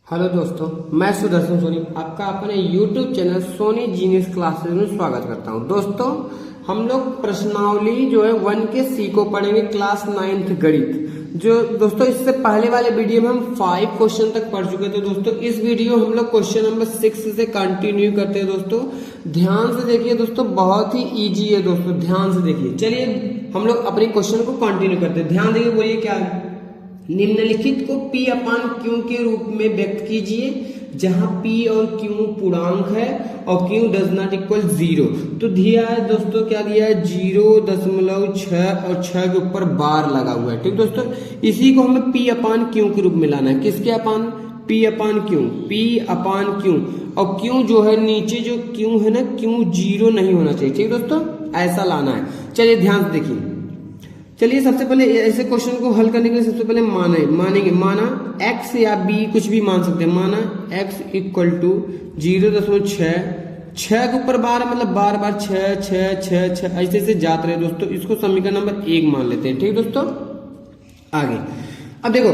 Hello दोस्तों, मैं सुदर्शन सोनी आपका अपने YouTube channel Soni genius classes में स्वागत करता हूं। दोस्तों, हम लोग प्रश्नावली जो है 1 के सी को पढ़ेंगे, क्लास 9th गणित। जो दोस्तों इससे पहले वाले वीडियो में हम 5 क्वेश्चन तक पढ़ चुके थे। दोस्तों इस वीडियो हम लोग क्वेश्चन नंबर 6 से कंटिन्यू करते हैं। दोस्तों ध्यान से देखिए, दोस्तों बहुत ही इजी है। दोस्तों ध्यान से देखिए, चलिए हम लोग अपने क्वेश्चन को कंटिन्यू करते हैं। ध्यान देखिए, बोलिए क्या है। निम्नलिखित को P अपान Q के रूप में व्यक्त कीजिए, जहां P और Q पूर्णांक है और Q डज नॉट इक्वल 0। तो दिया है दोस्तों, क्या दिया है 0.6 और 6 के ऊपर बार लगा हुआ है। ठीक दोस्तों, इसी को हमें P अपान Q के रूप में लाना है। किसके अपान? P अपान Q, P अपान Q। और Q जो है नीचे जो Q है ना, Q 0 नहीं होना चाहिए। ठीक दोस्तों, ऐसा लाना है। चलिए ध्यान से देखिए। चलिए सबसे पहले ऐसे क्वेश्चन को हल करने के लिए सबसे पहले मानेंगे माना x या b कुछ भी मान सकते हैं। माना x इक्वल टू 0.6, 6 के ऊपर बार मतलब बार बार 6 6 6 6 ऐसे ऐसे जाते रहे। दोस्तों इसको समीकरण नंबर 1 मान लेते हैं। ठीक दोस्तों, आगे अब देखो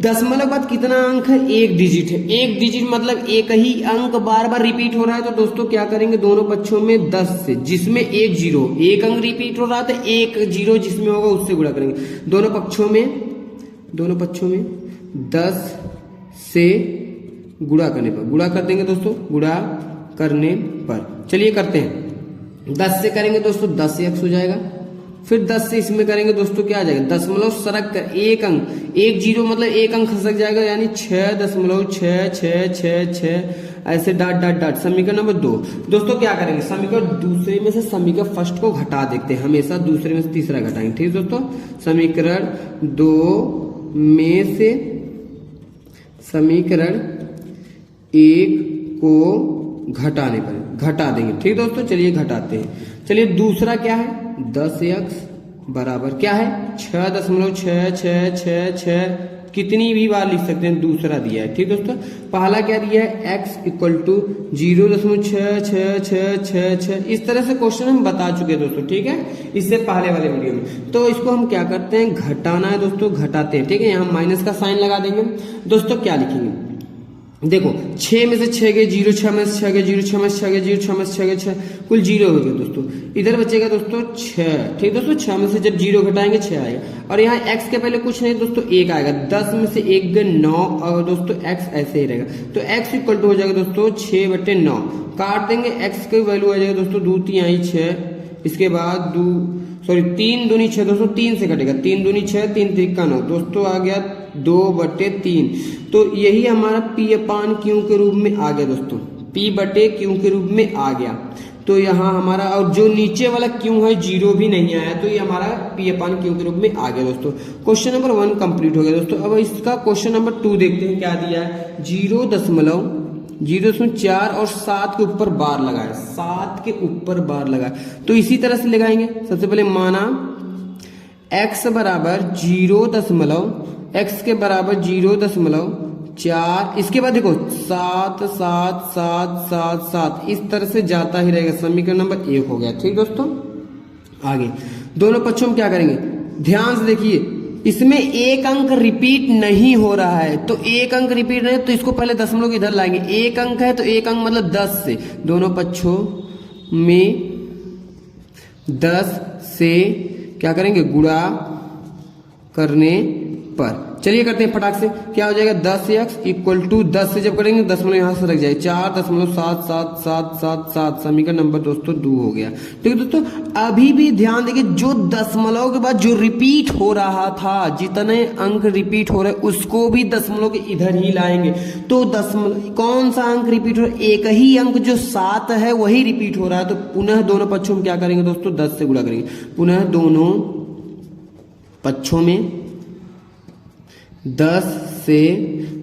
दशमलव बाद कितना अंक है? 1 डिजिट है। 1 डिजिट मतलब एक ही अंक बार बार रिपीट हो रहा है। तो दोस्तों क्या करेंगे, दोनों पक्षों में 10 से, जिसमें 1 0 एक अंक रिपीट हो रहा है तो 1 0 जिसमें होगा उससे गुणा करेंगे। दोनों पक्षों में 10 से गुणा करने पर गुणा कर देंगे। दोस्तों गुणा करने पर चलिए करते हैं। 10 से करेंगे दोस्तों 10 से x हो जाएगा। फिर 10 से इसमें करेंगे दोस्तों क्या आ जाएगा, दशमलव सरक कर एक अंक, 1 0 मतलब एक अंक खसक जाएगा, यानी 6.66666 ऐसे डाट डाट डाट। समीकरण नंबर 2 दोस्तों क्या करेंगे, समीकरण दूसरे में से समीकरण फर्स्ट को घटा देते हैं। हमेशा दूसरे में से तीसरा घटाएंगे। ठीक दोस्तों, समीकरण 2 में से समीकरण 1 को घटाने पर घटा देंगे। ठीक दोस्तों, चलिए घटाते हैं। चलिए दूसरा क्या है, 10x बराबर क्या है 6.66666 कितनी भी बार लिख सकते हैं, दूसरा दिया है। ठीक दोस्तों, पहला क्या दिया है x इक्वल टू 0.66666। इस तरह से क्वेश्चन हम बता चुके हैं दोस्तों। ठीक है, इससे पहले वाले वीडियो में। तो इसको हम क्या करते हैं, घटाना है दोस्तों, घटाते हैं। ठीक है, यहाँ माइनस का साइन लगा देंगे। दोस्तों क्या लिखेंगे, देखो 6 में से 6 गए 0, 6 में से 6 गए 0, 6 में से 6 गए 0, 6 में से 6 गए 6, कुल 0 हो गया दोस्तों। इधर बचेगा दोस्तों 6। ठीक दोस्तों, 6 में से जब 0 घटाएंगे 6 आएगा। और यहाँ x के पहले कुछ नहीं दोस्तों 1 आएगा। 10 में से 1 गए 9 और दोस्तों x ऐसे ही रहेगा। तो x इक्वल टू हो जाएगा दोस्तों 6/9। काट देंगे, x की वैल्यू आ जाएगा दोस्तों 2 3 6। इसके बाद 3 दूनी 6 दोस्तों, 3 से कटेगा, 3 दूनी 6, 3 3 9 दोस्तों आ गया 2/3। तो यही हमारा P अपान Q के रूप में आ गया दोस्तों, P/Q के रूप में आ गया। तो यहाँ हमारा, और जो नीचे वाला Q है 0 भी नहीं आया, तो ये हमारा P अपान Q के रूप में आ गया दोस्तों। क्वेश्चन नंबर 1 कंप्लीट हो गया दोस्तों। अब इसका क्वेश्चन नंबर 2 देखते हैं क्या दिया है। 0.4 और 7 के ऊपर बार लगाए, 7 के ऊपर बार लगाए। तो इसी तरह से लगाएंगे। सबसे पहले माना x बराबर 0.4, इसके बाद देखो 7 7 7 7 7 इस तरह से जाता ही रहेगा। समीकरण नंबर 1 हो गया। ठीक दोस्तों, आगे दोनों पक्षों में क्या करेंगे, ध्यान से देखिए। इसमें एक अंक रिपीट नहीं हो रहा है, तो एक अंक रिपीट नहीं, तो इसको पहले दशमलव इधर लाएंगे। एक अंक है तो एक अंक मतलब 10 से, दोनों पक्षों में 10 से क्या करेंगे, गुणा करने पर। चलिए करते हैं फटाक से। क्या हो जाएगा, 10x इक्वल टू 10 से जब करेंगे दशमलव यहाँ से रख जाए, 4.77777। समीकरण नंबर दोस्तों 2 हो गया। ठीक है दोस्तों, अभी भी ध्यान देखिए, जो दशमलव के बाद जो रिपीट हो रहा था, जितने अंक रिपीट हो रहे उसको भी दशमलव के इधर ही लाएंगे। तो दशमलव कौन सा अंक रिपीट हो रहा है, एक ही अंक जो 7 है वही रिपीट हो रहा है। तो पुनः दोनों पक्षों में क्या करेंगे दोस्तों, 10 से गुणा करेंगे। पुनः दोनों पक्षों में 10 से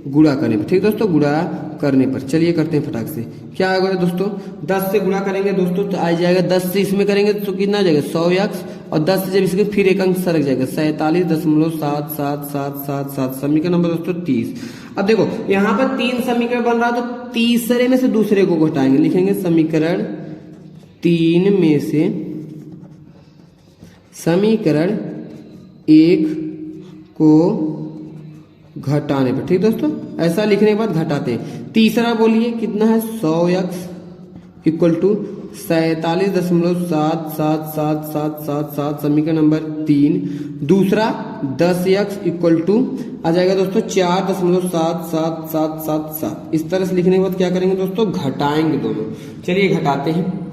गुणा करने पर। ठीक दोस्तों, गुणा करने पर चलिए करते हैं फटाक से। क्या होगा दोस्तों, 10 से गुणा करेंगे दोस्तों तो आ जाएगा, 10 से इसमें करेंगे तो कितना आ जाएगा 100x, और 10 से जब इसके फिर एक अंक सरक जाएगा 47.77777। समीकरण नंबर दोस्तों 30। अब देखो यहाँ पर 3 समीकरण बन रहा है, तो तीसरे में से दूसरे को घटाएंगे। लिखेंगे समीकरण 3 में से समीकरण 1 को घटाने पर। ठीक दोस्तों, ऐसा लिखने के बाद घटाते हैं। तीसरा बोलिए कितना है, 100x इक्वल टू 47.777777 समीकरण नंबर 3। दूसरा 10x इक्वल टू आ जाएगा दोस्तों 4.77777। इस तरह से लिखने के बाद क्या करेंगे दोस्तों, घटाएंगे दोनों। चलिए घटाते हैं।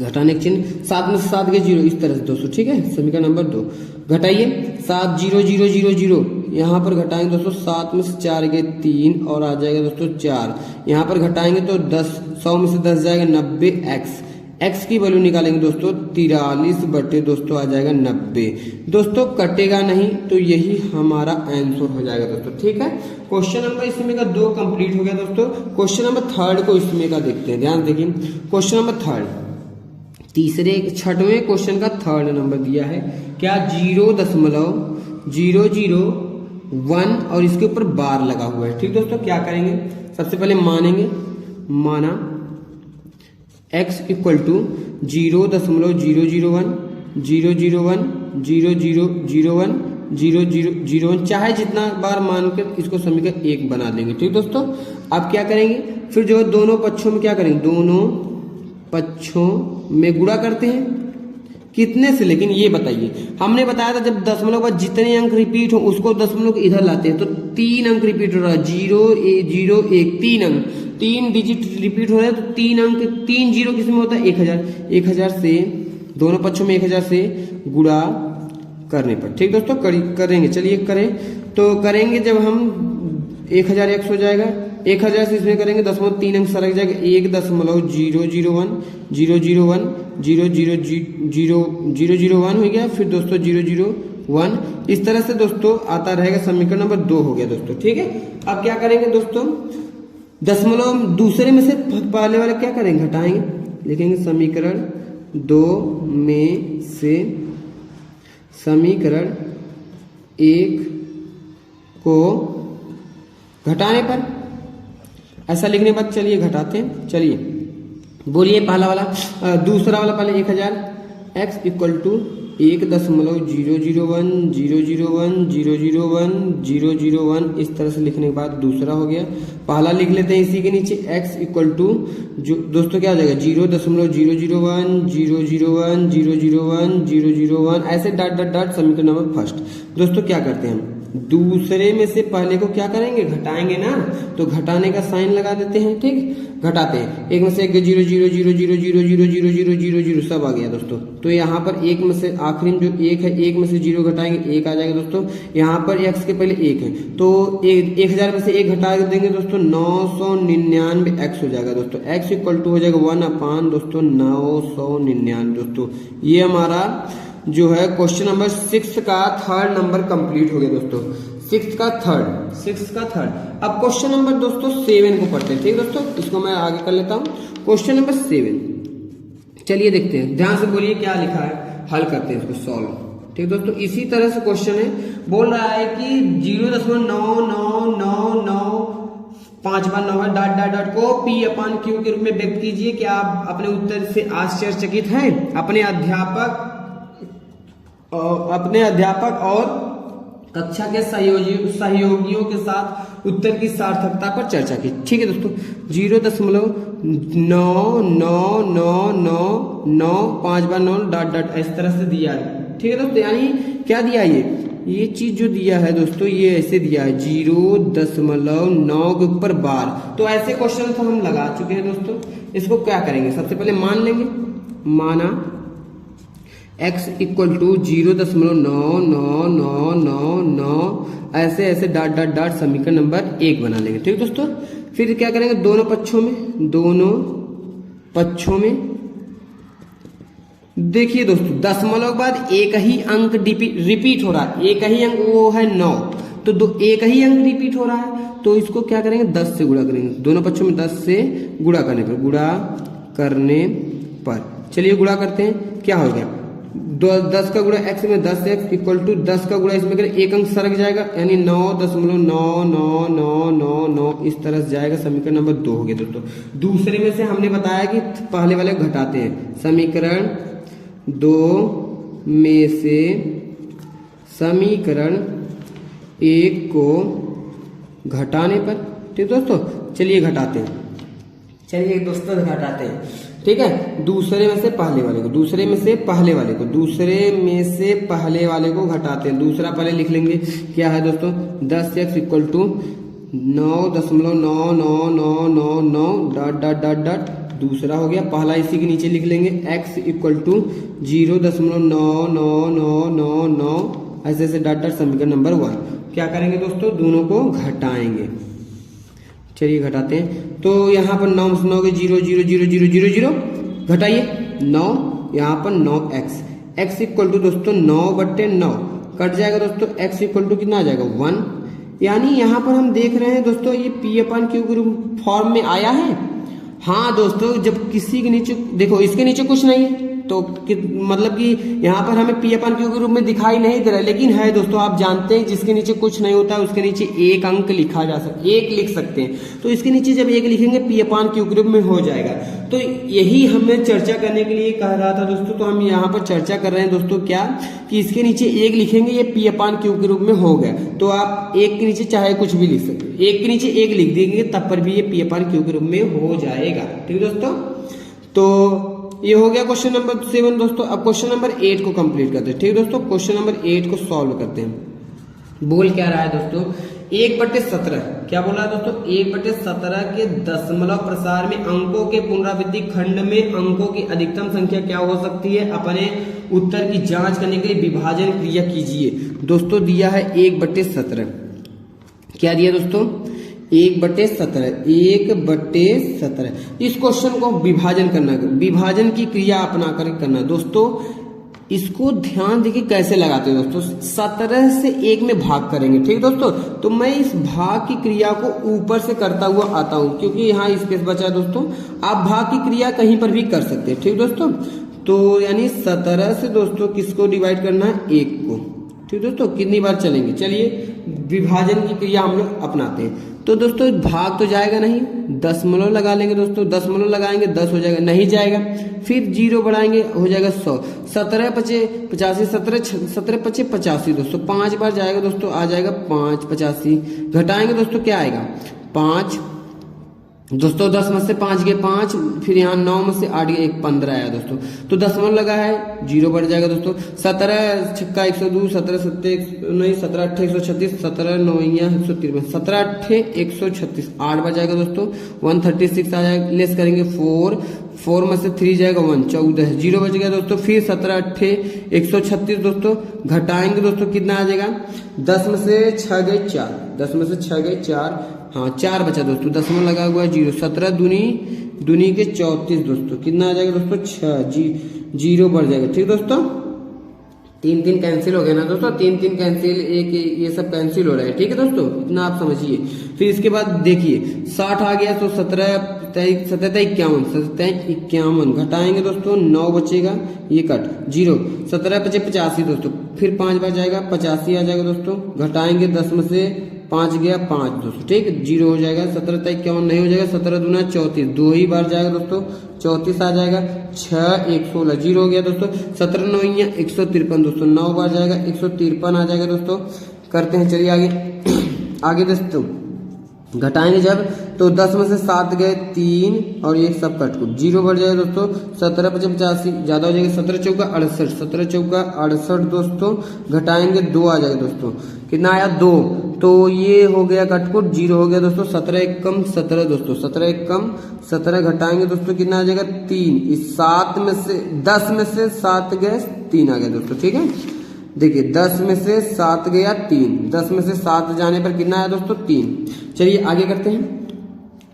घटाने के चिन्ह 7 में से 7 गए 0, इस तरह से दोस्तों। ठीक है, समीकरण नंबर 2 घटाइए। 7 0 0 0 0 यहाँ पर घटाएंगे दोस्तों, 7 में से 4 गए 3 और आ जाएगा दोस्तों 4। यहाँ पर घटाएंगे तो 100 में से 10 जाएगा 90x। x की वैल्यू निकालेंगे दोस्तों 43 बटे दोस्तों आ जाएगा 90। दोस्तों कटेगा नहीं, तो यही हमारा आंसर हो जाएगा दोस्तों। ठीक है, क्वेश्चन नंबर इसमें का 2 कंप्लीट हो गया दोस्तों। क्वेश्चन नंबर 3 को इसमें का देखते हैं, ध्यान देखिए। क्वेश्चन नंबर 3 छठवें क्वेश्चन का 3rd नंबर दिया है क्या, 0.001 और इसके ऊपर बार लगा हुआ है। ठीक दोस्तों, क्या करेंगे, सबसे पहले मानेंगे, माना x इक्वल टू 0.001 001 0001 0001 चाहे जितना बार मानकर इसको समीकरण 1 बना देंगे। ठीक दोस्तों, अब क्या करेंगे, फिर जो दोनों पक्षों में क्या करेंगे, दोनों पक्षों में गुणा करते हैं। कितने से, लेकिन ये बताइए, हमने बताया था जब दशमलव के बाद जितने अंक रिपीट हो उसको दशमलव को इधर लाते हैं, तो 3 अंक रिपीट हो रहा है, 0 0 1 3 अंक, 3 डिजिट रिपीट हो रहा है, तो 3 अंक 3 0 किस में होता है, 1000। 1000 से दोनों पक्षों में 1000 से गुणा करने पर। ठीक दोस्तों, करेंगे। चलिए करें, तो करेंगे जब हम 1000x हो जाएगा, 1000 से इसमें करेंगे 0.3 अंक सरक जाएगा, 1.001 001 000 हो गया। फिर दोस्तों 001 इस तरह से दोस्तों आता रहेगा। समीकरण नंबर 2 हो गया दोस्तों। ठीक है, अब क्या करेंगे दोस्तों, दशमलव दूसरे में से पहले वाले क्या करेंगे, घटाएंगे। लिखेंगे समीकरण 2 में से समीकरण 1 को घटाने पर, ऐसा लिखने के बाद चलिए घटाते हैं। चलिए बोलिए पहला वाला, दूसरा वाला पहले 1000 x इक्वल टू 1.001 001 001 इस तरह से लिखने के बाद दूसरा हो गया। पहला लिख लेते हैं इसी के नीचे, x इक्वल टू जो दोस्तों क्या हो जाएगा 0.001 001 001 ऐसे डॉट डॉट डॉट समीकरण नंबर फर्स्ट। दोस्तों क्या करते हैं हम, दूसरे में से पहले को क्या करेंगे, घटाएंगे ना, तो घटाने का साइन लगा देते हैं। ठीक, घटाते हैं, एक में से 0 0 0 0 0 0 0 0 0 सब आ गया दोस्तों। तो यहाँ पर एक में से आखिरी में जो 1 है, 1 में से 0 घटाएंगे 1 आ जाएगा दोस्तों। यहाँ पर x के पहले 1 है, तो 1000 में से 1 घटा देंगे दोस्तों, 999x हो जाएगा दोस्तों। x इक्वल टू हो जाएगा 1/, दोस्तों 999 दोस्तों। ये हमारा जो है क्वेश्चन नंबर 6 का 3rd नंबर कंप्लीट हो गया दोस्तों। 6 का थर्ड। अब क्वेश्चन नंबर दोस्तों 7 को पढ़ते हैं। ठीक दोस्तों, इसको मैं आगे कर लेता हूं। क्वेश्चन नंबर 7 चलिए देखते हैं, ध्यान से बोलिए क्या लिखा है, हल करते हैं इसको सॉल्व। ठीक दोस्तों, इसी तरह से क्वेश्चन है, बोल रहा है कि 0.99995 डॉट डॉट डॉट को P/Q के रूप में व्यक्त कीजिए। क्या आप अपने उत्तर से आश्चर्यचकित हैं? अपने अध्यापक और कक्षा के सहयोगियों के साथ उत्तर की सार्थकता पर चर्चा की। ठीक है दोस्तों, 0.99999 डॉट डॉट इस तरह से दिया है। ठीक है दोस्तों, यानी क्या दिया है, ये चीज जो दिया है दोस्तों, ये ऐसे दिया है 0.9 के ऊपर बार। तो ऐसे क्वेश्चन तो हम लगा चुके हैं दोस्तों। इसको क्या करेंगे, सबसे पहले मान लेंगे, माना x इक्वल टू 0.9999 ऐसे डॉट डॉट डॉट समीकरण नंबर 1 बना लेंगे। ठीक दोस्तों, फिर क्या करेंगे, दोनों पक्षों में देखिए दोस्तों, दशमलव के बाद एक ही अंक रिपीट हो रहा है, एक ही अंक वो है 9, तो एक ही अंक रिपीट हो रहा है, तो इसको क्या करेंगे 10 से गुणा करेंगे। दोनों पक्षों में 10 से गुणा करने पर चलिए गुणा करते हैं। क्या हो गया, 10 का गुणा x में 10x इक्वल टू 10 का गुणा इसमें करें, एक अंक सरक जाएगा, यानी 9.9999 इस तरह से जाएगा। समीकरण नंबर 2 हो गया दोस्तों। दूसरे में से हमने बताया कि पहले वाले घटाते हैं। समीकरण 2 में से समीकरण 1 को घटाने पर, ठीक दोस्तों। चलिए घटाते हैं, चलिए दोस्तों घटाते हैं, ठीक है। दूसरे में से पहले वाले को, दूसरे में से पहले वाले को, दूसरे में से पहले वाले को घटाते हैं। दूसरा पहले लिख लेंगे, क्या है दोस्तों, 10x equal to 9.9999 dot dot dot dot, दूसरा हो गया। पहला इसी के नीचे लिख लेंगे, x इक्वल टू 0.99999, ऐसे ऐसे डॉट डॉट, समीकरण नंबर 1। क्या करेंगे दोस्तों, दोनों को घटाएंगे। चलिए घटाते हैं। तो यहाँ पर 9 से 9 के 0 0 0 0 0 0 घटाइए 9, यहाँ पर 9x, x इक्वल टू दोस्तों 9/9 कट जाएगा दोस्तों। x इक्वल टू कितना आ जाएगा 1। यानी यहाँ पर हम देख रहे हैं दोस्तों ये P/Q ग्रुप फॉर्म में आया है। हाँ दोस्तों, जब किसी के नीचे देखो, इसके नीचे कुछ नहीं है तो मतलब कि यहाँ पर हमें P/Q के रूप में दिखाई नहीं दे रहा है, लेकिन है दोस्तों, आप जानते हैं जिसके नीचे कुछ नहीं होता है उसके नीचे एक अंक लिखा जा सकता, एक लिख सकते हैं। तो इसके नीचे जब एक लिखेंगे P/Q के रूप में हो जाएगा। तो यही हमें चर्चा करने के लिए कह रहा था दोस्तों। तो हम यहाँ पर चर्चा कर रहे हैं दोस्तों, क्या कि इसके नीचे एक लिखेंगे, ये P/Q के रूप में हो गया। तो आप एक के नीचे चाहे कुछ भी लिख सकते, एक के नीचे एक लिख देंगे तब पर भी ये P/Q के रूप में हो जाएगा, ठीक दोस्तों। तो ये हो गया क्वेश्चन नंबर 7 दोस्तों। अब क्वेश्चन नंबर 8 को कंप्लीट करते हैं, ठीक दोस्तों। क्वेश्चन नंबर 8 को सॉल्व करते हैं। बोल क्या रहा है दोस्तों, 1/17 क्या बोला है दोस्तों, 1/17 के दशमलव प्रसार में अंकों के पुनरावृत्ति खंड में अंकों की अधिकतम संख्या क्या हो सकती है, अपने उत्तर की जांच करने के लिए विभाजन क्रिया कीजिए। दोस्तों दिया है 1/17, क्या दिया दोस्तों, 1/17। इस क्वेश्चन को विभाजन करना, विभाजन की क्रिया अपना कर करना दोस्तों। इसको ध्यान देखिए कैसे लगाते हैं दोस्तों। 17 से 1 में भाग करेंगे, ठीक दोस्तों। तो मैं इस भाग की क्रिया को ऊपर से करता हुआ आता हूं, क्योंकि यहाँ स्पेस बचा है दोस्तों। आप भाग की क्रिया कहीं पर भी कर सकते हैं, ठीक दोस्तों। तो यानी 17 से दोस्तों किसको डिवाइड करना है, 1 को, ठीक दोस्तों। कितनी बार चलेंगे, चलिए विभाजन की क्रिया हम लोग अपनाते हैं। तो दोस्तों भाग तो जाएगा नहीं, दशमलव लगा लेंगे दोस्तों, दशमलव लगाएंगे 10 हो जाएगा, नहीं जाएगा। फिर 0 बढ़ाएंगे हो जाएगा 100, 17 पचे 85, 17 पचे 85 दोस्तों, 5 बार जाएगा दोस्तों, आ जाएगा 5 85। घटाएंगे दोस्तों क्या आएगा 5 दोस्तों, 10 में से 5 गए 5, फिर यहाँ 9 में से 8 गए 1, 15 आया दोस्तों। तो दशमलव लगा है 0 बढ़ जाएगा दोस्तों। 17 छक्का 102, 17 सत्ते 17 8 136, 17 9 153, 17 8 136, 8 बढ़ जाएगा दोस्तों। 136 आ जाएगा, लेस करेंगे 4 में से 3 जाएगा 1, 14, 0 बच गया दोस्तों। फिर 17 8 136 दोस्तों, घटाएंगे दोस्तों कितना आ जाएगा, 10 में से 6 गए 4, 10 में से 6 गए 4, हाँ 4 बचा दोस्तों, दशमलव लगा हुआ है 0, 17 दूनी के 34 दोस्तों, कितना आ जाएगा दोस्तों 6, 0 बढ़ जाएगा, ठीक दोस्तों। 3 कैंसिल हो गया ना दोस्तों, 3 कैंसिल, एक ये सब कैंसिल हो रहा है, ठीक है दोस्तों, इतना आप समझिए। फिर इसके बाद देखिए 60 आ गया तो 17 51, घटाएंगे दोस्तों 9 बचेगा, ये कट 0, 17 पचे 85 दोस्तों, फिर 5 बार जाएगा 85 आ जाएगा दोस्तों। घटाएंगे 10 में से 5 गया 5 दोस्तों, ठीक 0 हो जाएगा। 17 51 नहीं हो जाएगा, 17 दूना 34, 2 ही बार जाएगा दोस्तों, 34 आ जाएगा। 6 116, 0 हो गया दोस्तों। 17 9 153 दोस्तों, 9 बार जाएगा 153 आ जाएगा दोस्तों। करते हैं, चलिए आगे दोस्तों। घटाएंगे जब तो 10 में से 7 गए 3 और ये सब कट को 0 बढ़ जाएगा दोस्तों। 17 पचे 85 ज्यादा हो जाएगा, 17 चौका 68, 17 चौका 68 दोस्तों। घटाएंगे 2 आ जाएगा दोस्तों, कितना आया 2, तो ये हो गया कटकुट 0 हो गया दोस्तों। 17 1 कम 17 दोस्तों, 17 1 कम 17, घटाएंगे दोस्तों कितना आ जाएगा 3। इस 7 में से 10 में से 7 गए 3 आ गया दोस्तों, ठीक है। देखिए 10 में से 7 गया 3, 10 में से 7 जाने पर कितना आया दोस्तों 3। चलिए आगे करते हैं।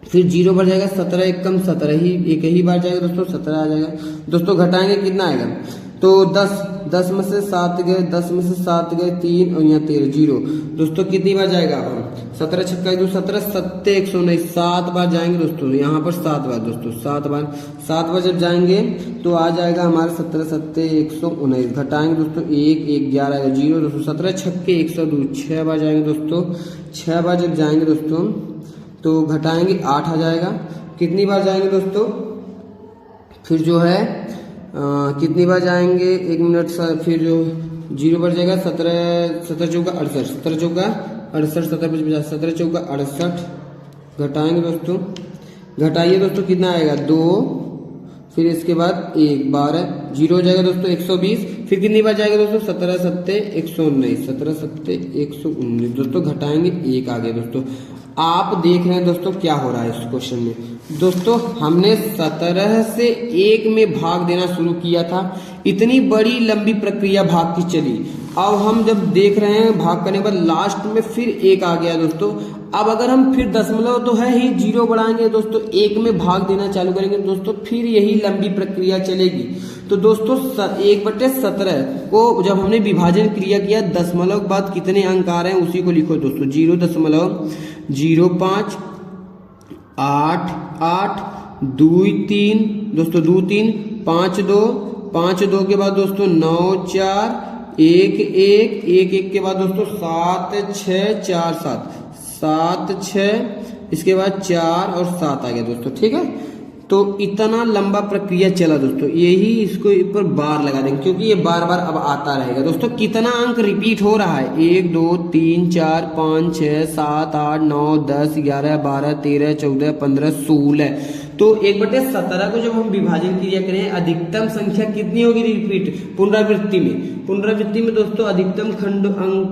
फिर 0 बढ़ जाएगा, 17 1 कम 17 ही, एक ही बार जाएगा दोस्तों, 17 आ जाएगा दोस्तों। घटाएंगे कितना आएगा, तो 10 में से 7 गए, 10 में से 7 गए 3 और यहाँ 13, 0 दोस्तों। कितनी बार जाएगा अब 17 छक्का 2 17, 7 119, 7 बार जाएंगे दोस्तों, यहाँ पर 7 बार दोस्तों, 7 बार जब जाएंगे तो आ जाएगा हमारे 17 7 119। घटाएंगे दोस्तों 1 1 11 आएगा 0 दोस्तों। 17 छक्के 102, 6 बार जाएंगे दोस्तों, 6 बार जब जाएंगे दोस्तों तो घटाएंगे 8 आ जाएगा। कितनी बार जाएंगे दोस्तों, फिर जो है कितनी बार जाएंगे, 1 मिनट फिर जो जीरो बढ़ जाएगा 17 चौका 68, 17 चौका 68, 17 17 चौका 68 घटाएंगे दोस्तों, घटाइए दोस्तों कितना आएगा 2, फिर इसके बाद 1 12 जीरो हो जाएगा दोस्तों 120, फिर कितनी बार जाएगा दोस्तों 17 7 119, 17 7 119 दोस्तों, घटाएंगे 1 आ गया दोस्तों। आप देख रहे हैं दोस्तों क्या हो रहा है इस क्वेश्चन में। दोस्तों हमने 17 से 1 में भाग देना शुरू किया था, इतनी बड़ी लंबी प्रक्रिया भाग की चली। अब हम जब देख रहे हैं भाग करने के बाद लास्ट में फिर 1 आ गया दोस्तों। अब अगर हम फिर दशमलव तो है ही, जीरो बढ़ाएंगे दोस्तों, 1 में भाग देना चालू करेंगे दोस्तों, फिर यही लंबी प्रक्रिया चलेगी। तो दोस्तों 1/17 को जब हमने विभाजन क्रिया किया, दशमलव के बाद कितने अंक आ रहे हैं उसी को लिखो दोस्तों, 0.05 8 8 2 3 दोस्तों 2 3 5 2 के बाद दोस्तों 9 4 1 1 1 1 के बाद दोस्तों 7 6 4 7 6 इसके बाद 4 और 7 आ गया दोस्तों, ठीक है। तो इतना लंबा प्रक्रिया चला दोस्तों, यही इसको ऊपर बार लगा देंगे क्योंकि ये बार बार अब आता रहेगा दोस्तों। कितना अंक रिपीट हो रहा है, 1 2 3 4 5 6 7 8 9 10 11 12 13 14 15 16। तो 1/17 को जब हम विभाजन क्रिया करें, अधिकतम संख्या कितनी होगी रिपीट पुनरावृत्ति में दोस्तों, अधिकतम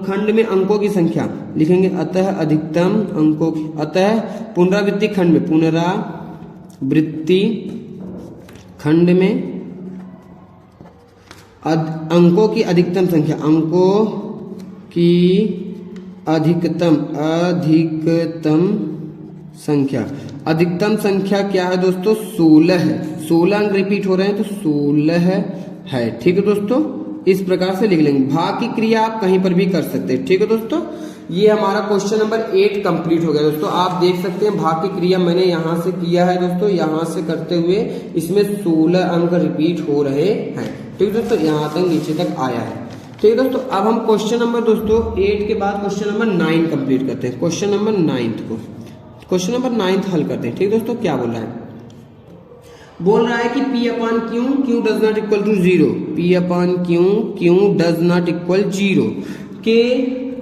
खंड में अंकों की संख्या लिखेंगे, अतः अधिकतम अंकों की, अतः पुनरावृत्ति खंड में, पुनरावृत्ति खंड में अंकों की अधिकतम संख्या, अंकों की अधिकतम संख्या, अधिकतम संख्या क्या है दोस्तों 16 है। 16 अंक रिपीट हो रहे हैं तो 16 है, ठीक है दोस्तों। इस प्रकार से लिख लेंगे। भाग की क्रिया आप कहीं पर भी कर सकते हैं, ठीक है दोस्तों। ये हमारा क्वेश्चन नंबर 8 कंप्लीट हो गया दोस्तों। आप देख सकते हैं भाग की क्रिया मैंने यहाँ से किया है दोस्तों, यहाँ से करते हुए इसमें 16 अंक रिपीट हो रहे हैं, ठीक है दोस्तों। यहाँ तक नीचे तक आया है, ठीक है दोस्तों। अब हम क्वेश्चन नंबर दोस्तों 8 के बाद क्वेश्चन नंबर 9 कंप्लीट करते हैं। क्वेश्चन नंबर 9 हल करते हैं, ठीक है दोस्तों। क्या बोल रहा है, बोल रहा है कि P/Q does not equal to 0, P/Q does not equal 0 के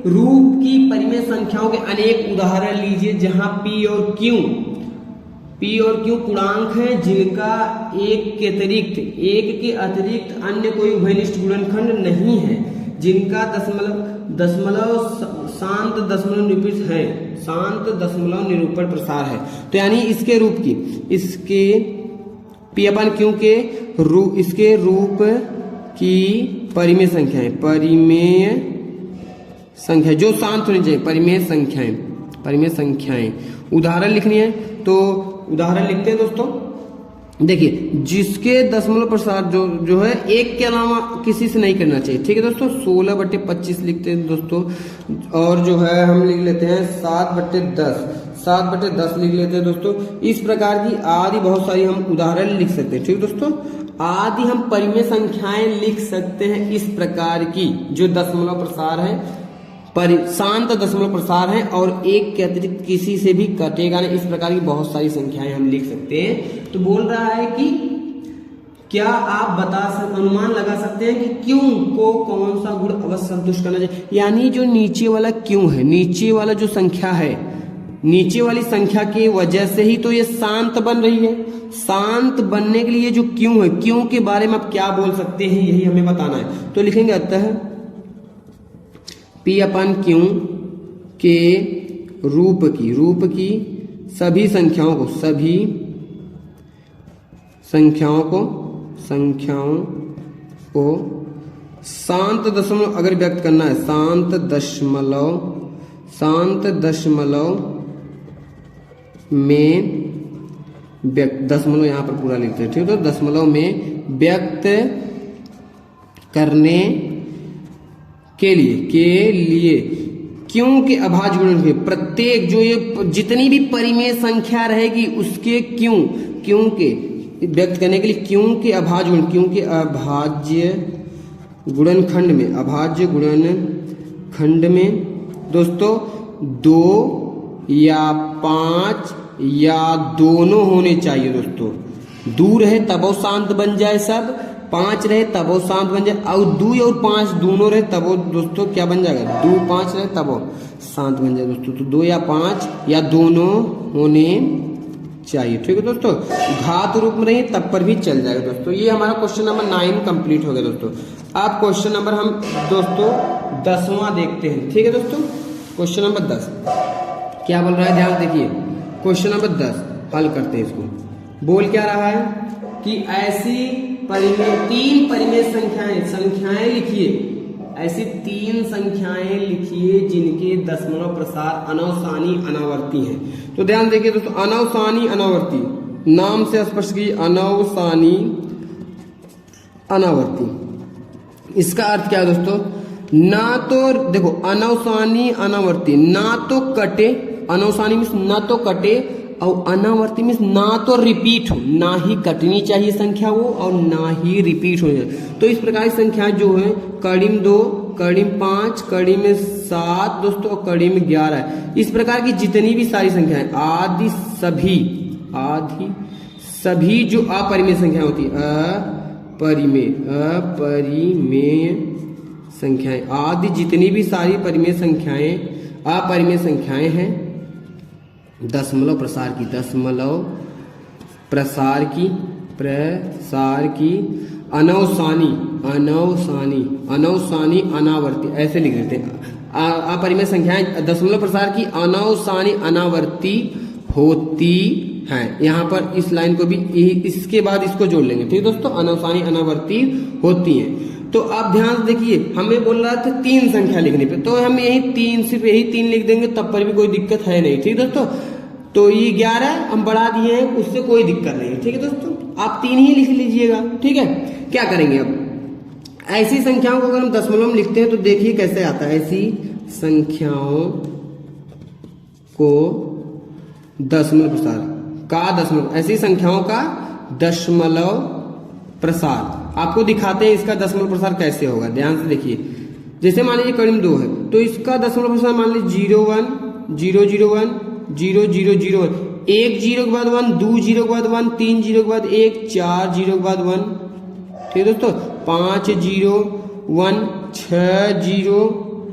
रूप की परिमेय संख्याओं के अनेक उदाहरण लीजिए जहां P और Q पूर्णांक हैं जिनका एक के अतिरिक्त अन्य कोई उभयनिष्ठ गुणनखंड नहीं है, जिनका शांत दशमलव निरूपित है, शांत दशमलव निरूपण प्रसार है। तो यानी इसके रूप की, इसके P/Q के इसके रूप की परिमेय संख्या जो शांत होनी चाहिए, परिमेय संख्याएं। उदाहरण लिखनी है तो उदाहरण लिखते हैं दोस्तों। देखिए जिसके दशमलव प्रसार जो है 1 के अलावा किसी से नहीं करना चाहिए, ठीक है दोस्तों। 16/25 लिखते हैं दोस्तों, और जो है हम लिख लेते हैं 7/10 लिख लेते हैं दोस्तों। इस प्रकार की आदि बहुत सारी हम उदाहरण लिख सकते हैं, ठीक है दोस्तों। आदि हम परिमेय संख्याएं लिख सकते हैं इस प्रकार की, जो दशमलव प्रसार है, शांत दशमलव प्रसार है और 1 के अतिरिक्त किसी से भी कटेगा नहीं। इस प्रकार की बहुत सारी संख्याएं हम लिख सकते हैं। तो बोल रहा है कि क्या आप अनुमान लगा सकते हैं कि क्यों को कौन सा गुण अवश्य संतुष्ट करना चाहिए। यानी जो नीचे वाला क्यों है, नीचे वाला जो संख्या है, नीचे वाली संख्या की वजह से ही तो ये शांत बन रही है। शांत बनने के लिए जो क्यों है, क्यों के बारे में आप क्या बोल सकते हैं, यही हमें बताना है। तो लिखेंगे अतः P/Q के रूप की सभी संख्याओं को शांत दशमलव अगर व्यक्त करना है, शांत दशमलव में व्यक्त, दशमलव यहाँ पर पूरा लिखते हैं, ठीक है। तो दशमलव में व्यक्त करने के लिए क्यों के अभाज्य गुणन के प्रत्येक जो ये जितनी भी परिमेय संख्या रहेगी उसके क्यों के व्यक्त करने के लिए क्यों के अभाज्य गुणनखंड में दोस्तों 2 या 5 या दोनों होने चाहिए दोस्तों। दूर है तब वो शांत बन जाए सब, 5 रहे तब वो 7 बन जाए, और 2 और 5 दोनों रहे तब वो दोस्तों क्या बन जाएगा, 2 5 रहे तब वो 7 बन जाए दोस्तों। तो 2 या 5 या दोनों होने चाहिए, ठीक है दोस्तों। घात रूप में नहीं तब पर भी चल जाएगा दोस्तों। ये हमारा क्वेश्चन नंबर 9 कंप्लीट हो गया दोस्तों। अब क्वेश्चन नंबर हम दोस्तों 10वां देखते हैं, ठीक है दोस्तों। क्वेश्चन नंबर 10 क्या बोल रहा है, ध्यान देखिए। क्वेश्चन नंबर 10 हल करते हैं इसको। बोल क्या रहा है कि ऐसी तीन परिमेय संख्याएं लिखिए, ऐसी 3 संख्याएं लिखिए जिनके दशमलव प्रसार अनवसानी अनावर्ती हैं। तो ध्यान देखिए दोस्तों, अनवसानी अनावर्ती नाम से स्पष्ट कीजिए, अनवसानी अनावर्ती। इसका अर्थ क्या है दोस्तों, ना तो देखो अनवसानी अनावर्ती ना तो कटे, अनवसानी मीन्स ना तो कटे, और अनावर्ती मीन्स ना तो रिपीट हो, ना ही कटनी चाहिए संख्या वो और ना ही रिपीट हो जाए। तो इस प्रकार की संख्या जो है कड़ी में 2, कड़ी में 5, कड़ी में 7 दोस्तों और कड़ी में 11 है। इस प्रकार की जितनी भी सारी संख्याएं आदि सभी जो अपरिमेय संख्या होती है, अपरिमेय संख्याएं, आदि जितनी भी सारी अपरिमेय संख्याएं हैं दशमलव प्रसार की अनवसानी अनावर्ती ऐसे लिख देते हैं। अपरिमेय संख्याएं दशमलव प्रसार की अनवसानी अनावर्ती होती हैं। यहाँ पर इस लाइन को भी इसके बाद इसको जोड़ लेंगे, ठीक है दोस्तों, अनवसानी अनावर्ती होती हैं। तो आप ध्यान से देखिए, हमें बोल रहा था 3 संख्या लिखने पे, तो हम सिर्फ यही 3 लिख देंगे, तब पर भी कोई दिक्कत है नहीं, ठीक है दोस्तों। तो ये 11 हम बढ़ा दिए हैं, उससे कोई दिक्कत नहीं है, ठीक है दोस्तों। आप 3 ही लिख लीजिएगा, ठीक है। क्या करेंगे अब, ऐसी संख्याओं को अगर हम दशमलव में लिखते हैं तो देखिए कैसे आता है। ऐसी संख्याओं को दशमलव प्रसार ऐसी संख्याओं का दशमलव प्रसार आपको दिखाते हैं। इसका दशमलव प्रसार कैसे होगा, ध्यान से देखिए। जैसे मान लीजिए कड़ी में 2 है, तो इसका दशमलव प्रसार मान लीजिए 0 1 0 0 1 0 0 0 1, 1 0 के बाद 1, 2 0 के बाद 1, 3 0 के बाद 1, 4 0 के बाद 1, ठीक है दोस्तों, 5 0 1 6 0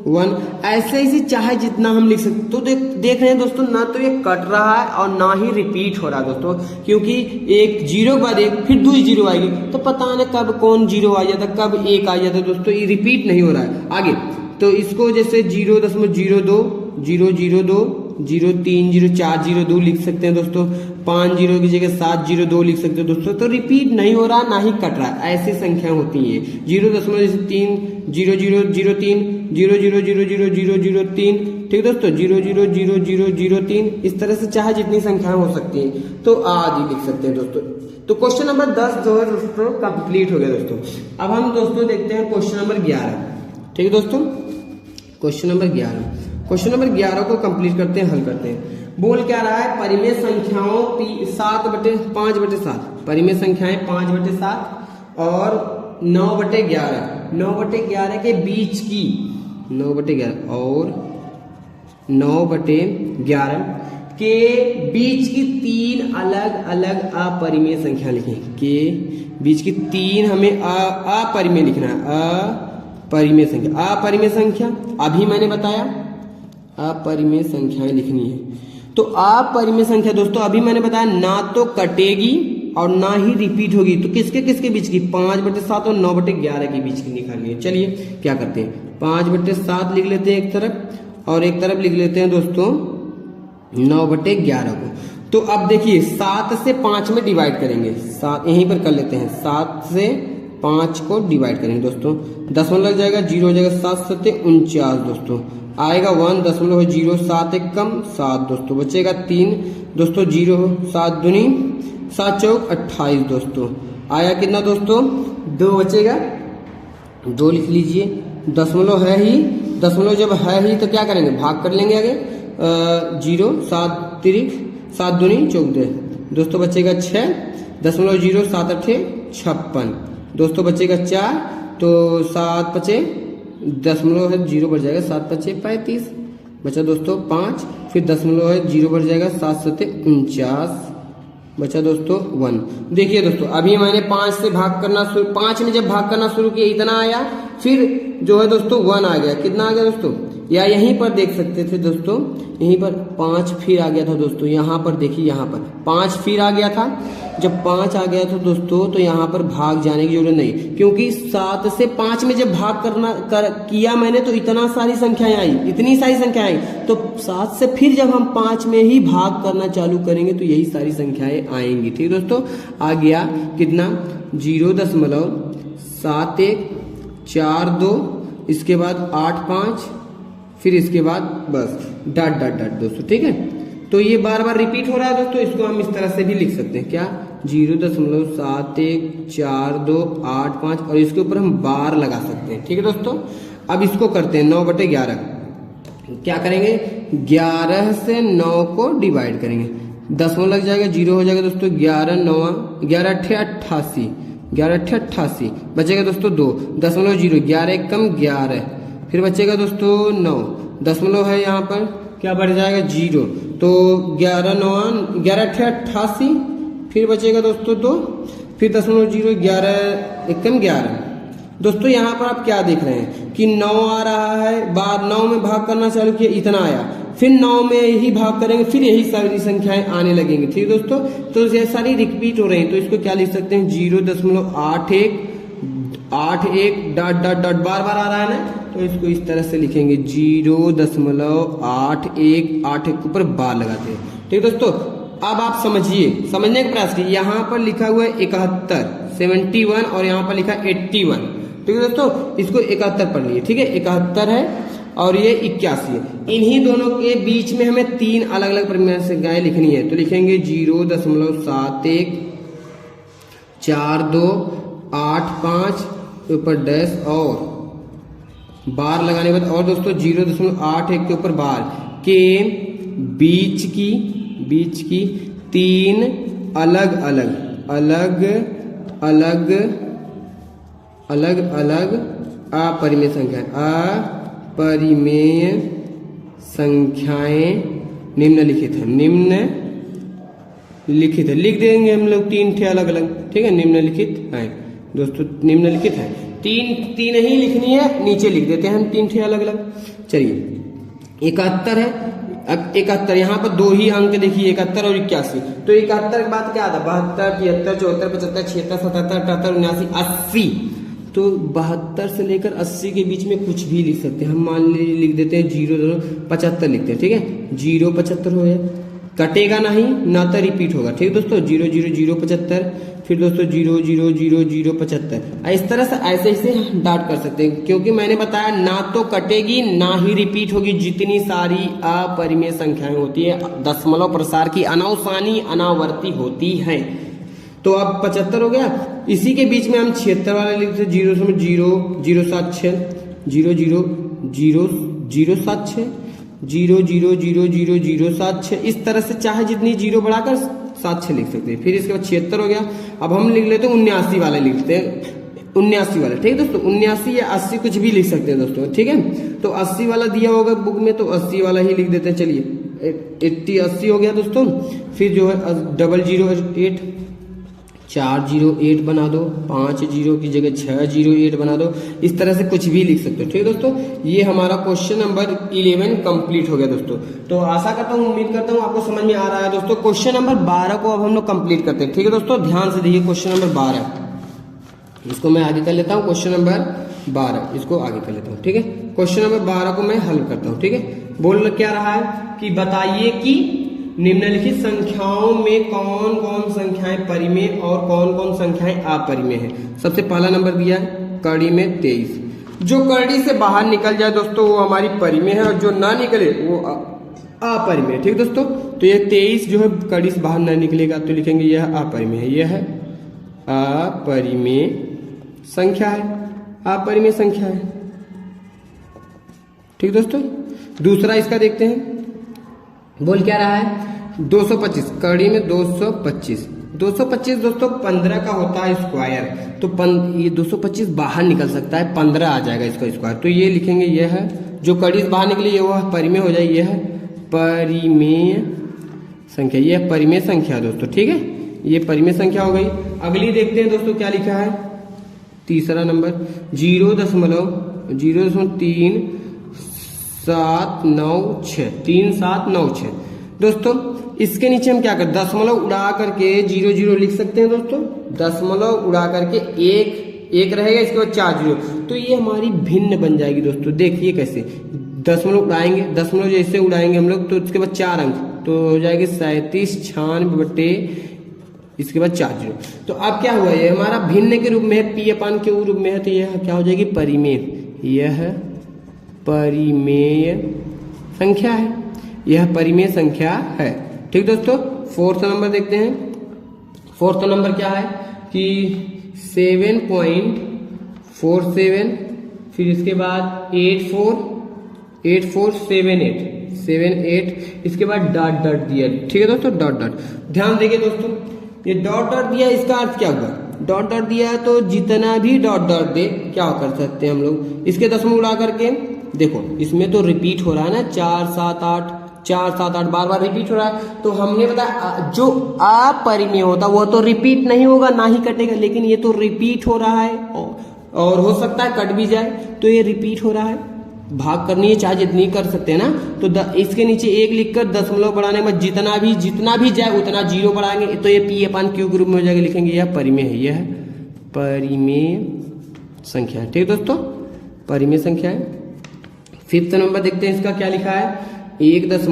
1, ऐसे चाहे जितना हम लिख सकते। तो देख रहे हैं दोस्तों, ना तो ये कट रहा है और ना ही रिपीट हो रहा है दोस्तों, क्योंकि एक 0 के बाद 1 फिर 2 0 आएगी, तो पता नहीं कब कौन 0 आ जाता, कब 1 आ जाता दोस्तों, ये रिपीट नहीं हो रहा है आगे। तो इसको जैसे 0.02 0 0 2 0 3 0 4 0 2 लिख सकते हैं दोस्तों, 5 0 की जगह 7 0 2 लिख सकते हैं दोस्तों। तो रिपीट नहीं हो रहा ना ही कट रहा है, ऐसी संख्या होती है। 0.3 0 0 0 3 0 0 0 0 0 0 3, ठीक दोस्तों, 0 0 0 0 0 3, इस तरह से चाहे जितनी संख्याएं हो सकती हैं तो आदि लिख सकते हैं दोस्तों। तो क्वेश्चन नंबर 10 जो है दोस्तों कंप्लीट हो गया दोस्तों। अब हम दोस्तों देखते हैं क्वेश्चन नंबर 11, ठीक है दोस्तों। क्वेश्चन नंबर 11 को कंप्लीट करते हैं, हल करते हैं। बोल क्या रहा है, परिमेय संख्याओं 5/7, परिमेय संख्याएं 5/7 और 9/11, 9/11 के बीच की 9/11 और 9/11 के बीच की 3 अलग अलग अपरिमेय संख्या लिखें। के बीच की 3 हमें अपरिमेय लिखना है, अपरिमेय संख्या अभी मैंने बताया अपरिमेय संख्याएं लिखनी है। तो अपरिमेय संख्या दोस्तों अभी मैंने बताया ना तो कटेगी और ना ही रिपीट होगी। तो किसके किसके बीच की, 5/7 और 9/11 के बीच की निकालनी है। चलिए क्या करते हैं, 5/7 लिख लेते हैं एक तरफ और एक तरफ लिख लेते हैं दोस्तों 9/11 को। तो अब देखिए 7 से 5 में डिवाइड करेंगे, 7 यहीं पर कर लेते हैं, 7 से 5 को डिवाइड करेंगे दोस्तों, दशमलव लग जाएगा, 0 हो जाएगा, 7 7 49 दोस्तों, आएगा 1.07 एक कम 7 दोस्तों, बचेगा 3 दोस्तों, 0 7 दूनी 7 चौक 28 दोस्तों, आया कितना दोस्तों 2 बचेगा, 2 लिख लीजिए। दशमलव है ही, दशमलव जब है ही तो क्या करेंगे, भाग कर लेंगे आगे, 0 7 तिरिक 7 दूनी 14 दोस्तों, बचेगा 6 0.0 7 8 56 दोस्तों, बचेगा 4 तो 7 5 दशमलव है 0 बढ़ जाएगा, 7 5 35 बचा दोस्तों 5, फिर दशमलव है 0 बढ़ जाएगा, 7 7 49 बचा दोस्तों 1। देखिए दोस्तों अभी मैंने 5 से भाग करना 5 में जब भाग करना शुरू किया इतना आया, फिर जो है दोस्तों 1 आ गया। कितना आ गया दोस्तों, या यहीं पर देख सकते थे दोस्तों, यहीं पर 5 फिर आ गया था दोस्तों। यहाँ पर देखिए, यहाँ पर 5 फिर आ गया था। जब 5 आ गया था दोस्तों तो यहाँ पर भाग जाने की जरूरत नहीं, क्योंकि 7 से 5 में जब भाग किया मैंने तो इतना सारी संख्याएं आई, इतनी सारी संख्याएं आई। तो 7 से फिर जब हम 5 में ही भाग करना चालू करेंगे तो यही सारी संख्याएं आएंगी। ठीक दोस्तों, आ गया कितना, 0.7142, इसके बाद 85, फिर इसके बाद बस डॉट डॉट डॉट दोस्तों। ठीक है, तो ये बार बार रिपीट हो रहा है दोस्तों, इसको हम इस तरह से भी लिख सकते हैं। क्या, 0.714285 और इसके ऊपर हम बार लगा सकते हैं। ठीक है दोस्तों, अब इसको करते हैं 9/11। क्या करेंगे, 11 से 9 को डिवाइड करेंगे, दसवां लग जाएगा, 0 हो जाएगा दोस्तों। 11 9 11 88, 11 88 बचेगा दोस्तों 2, 0.0, 11 1 कम 11, फिर बचेगा दोस्तों 9, दशमलव है यहाँ पर, क्या बढ़ जाएगा 0, तो 11 9 11 88, फिर बचेगा दोस्तों 2, फिर 0.0, 11 1 कम 11। दोस्तों यहाँ पर आप क्या देख रहे हैं कि 9 आ रहा है, बाद 9 में भाग करना चालू किया, इतना आया, फिर 9 में ही भाग करेंगे, फिर यही सारी संख्याएं आने लगेंगी। ठीक दोस्तों, तो ये सारी रिपीट हो रही हैं, तो इसको क्या लिख सकते हैं, 0.81 डॉट डॉट डॉट बार बार आ रहा है ना, तो इसको इस तरह से लिखेंगे 0.81 के ऊपर बार लगाते हैं। ठीक दोस्तों, अब आप समझिए, समझने का प्रयास कीजिए। यहाँ पर लिखा हुआ है 71 71 और यहाँ पर लिखा 81। ठीक है दोस्तों, इसको 71 पढ़ लिए। ठीक है, 71 है और ये 81 है। इन्हीं दोनों के बीच में हमें 3 अलग अलग परिमेय संख्याएं लिखनी है, तो लिखेंगे 0.714285 ऊपर डैश और बार लगाने के बाद, और दोस्तों 0.81 के ऊपर बार के बीच की 3 अलग अलग अपरिमेय संख्याएं निम्नलिखित है, लिख देंगे हम लोग 3 ठे अलग अलग। ठीक है, निम्नलिखित है दोस्तों, निम्नलिखित है, तीन ही लिखनी है, नीचे लिख देते हैं हम 3 ठे अलग अलग। चलिए 71 है, अब 71 यहाँ पर 2 ही अंक देखिए, 71 और 81, तो 71 के बाद क्या आता है, 72 73 74 75 76 77 78 79 80, तो 72 से लेकर 80 के बीच में कुछ भी लिख सकते हैं हम। मान लीजिए लिख देते हैं 0.75 लिखते हैं। ठीक है, 0.75 हो गया, कटेगा नहीं ना तो रिपीट होगा। ठीक है दोस्तों, 0.0075, फिर दोस्तों 0.0075, इस तरह से ऐसे डाट कर सकते हैं, क्योंकि मैंने बताया ना तो कटेगी ना ही रिपीट होगी। जितनी सारी अपरिमेय संख्याएं होती है, दशमलव प्रसार की अनावसानी अनावर्ती होती है। तो अब 75 हो गया, इसी के बीच में हम 76 वाले लिखते 0.0076 0.0076 0.000076, इस तरह से चाहे जितनी जीरो बढ़ाकर 76 लिख सकते हैं। फिर इसके बाद 76 हो गया, अब हम लिख लेते हैं 79 वाला, लिखते हैं 79 वाला। ठीक है दोस्तों, 79 या 80 कुछ भी लिख सकते हैं दोस्तों। ठीक है, तो 80 वाला दिया होगा बुक में, तो 80 वाला ही लिख देते हैं। चलिए 80 हो गया दोस्तों, फिर जो है 008 408 बना दो, 50 की जगह 608 बना दो, इस तरह से कुछ भी लिख सकते हो। ठीक है दोस्तों, ये हमारा क्वेश्चन नंबर 11 कंप्लीट हो गया दोस्तों। तो आशा करता हूँ, उम्मीद करता हूँ आपको समझ में आ रहा है दोस्तों। क्वेश्चन नंबर 12 को अब हम लोग कंप्लीट करते हैं। ठीक है दोस्तों, ध्यान से देखिए क्वेश्चन नंबर 12, इसको मैं आगे कर लेता हूँ। क्वेश्चन नंबर 12 इसको आगे कर लेता हूँ। ठीक है, क्वेश्चन नंबर 12 को मैं हल करता हूँ। ठीक है, बोल क्या रहा है कि बताइए कि निम्नलिखित संख्याओं में कौन कौन संख्याएं परिमेय और कौन कौन संख्याएं अपरिमेय हैं। सबसे पहला नंबर दिया है कड़ी में 23, जो कड़ी से बाहर निकल जाए दोस्तों वो हमारी परिमेय है, और जो ना निकले वो अपरिमेय। ठीक दोस्तों, तो ये 23 जो है कड़ी से बाहर ना निकलेगा तो लिखेंगे यह अपरिमेय है, यह है अपरिमेय संख्या है, अपरिमेय संख्या है। ठीक दोस्तों, दूसरा इसका देखते हैं, बोल क्या रहा है 225, कड़ी में 225 दोस्तों 15 का होता है स्क्वायर, तो ये 225 बाहर निकल सकता है, 15 आ जाएगा इसका स्क्वायर, तो ये लिखेंगे यह है जो कड़ी से बाहर निकली, ये वह परिमेय हो जाएगी, यह है परिमेय संख्या, यह परिमेय संख्या दोस्तों। ठीक है, ये परिमेय संख्या हो गई। अगली देखते हैं दोस्तों क्या लिखा है, तीसरा नंबर 0.3796 दोस्तों। इसके नीचे हम क्या करें, दशमलव उड़ा करके 00 लिख सकते हैं दोस्तों। दशमलव उड़ा करके एक रहेगा, इसके बाद 4 जीरो, तो ये हमारी भिन्न बन जाएगी दोस्तों। देखिए कैसे दशमलव उड़ाएंगे, दशमलव जैसे उड़ाएंगे हम लोग तो उसके बाद 4 अंक तो हो जाएगी 3796 बटे इसके बाद 4 जीरो। तो अब क्या हुआ, ये हमारा भिन्न के रूप में है, पी अपान के रूप में है, तो यह क्या हो जाएगी परिमेय। यह परिमेय संख्या है, यह परिमेय संख्या है। ठीक दोस्तों, फोर्थ नंबर देखते हैं। फोर्थ नंबर क्या है कि 7.47, फिर इसके बाद 8478, इसके बाद डॉट दिया। ठीक है दोस्तों, डॉट। ध्यान देखिए दोस्तों, ये डॉट दिया, इसका अर्थ क्या हुआ, डॉट दिया है तो जितना भी डॉट दे क्या कर सकते हैं हम लोग, इसके दशमलव उड़ा करके देखो, इसमें तो रिपीट हो रहा है ना, 4 7 8 बार रिपीट हो रहा है। तो हमने बताया जो अपरिमेय होता वो तो रिपीट नहीं होगा, ना ही कटेगा, लेकिन ये तो रिपीट हो रहा है और हो सकता है कट भी जाए, तो ये रिपीट हो रहा है। भाग करनी है चाहे जितनी कर सकते हैं ना, तो इसके नीचे 1 लिखकर दशमलव बढ़ाने में जितना भी जाए उतना 0 बढ़ाएंगे, तो ये पी अपान क्यू के रूप में हो जाएगा, लिखेंगे यह परिमेय है, यह परिमेय संख्या है। ठीक दोस्तों, परिमेय संख्या है। फिफ्थ नंबर देखते हैं, इसका क्या लिखा है, 1.10,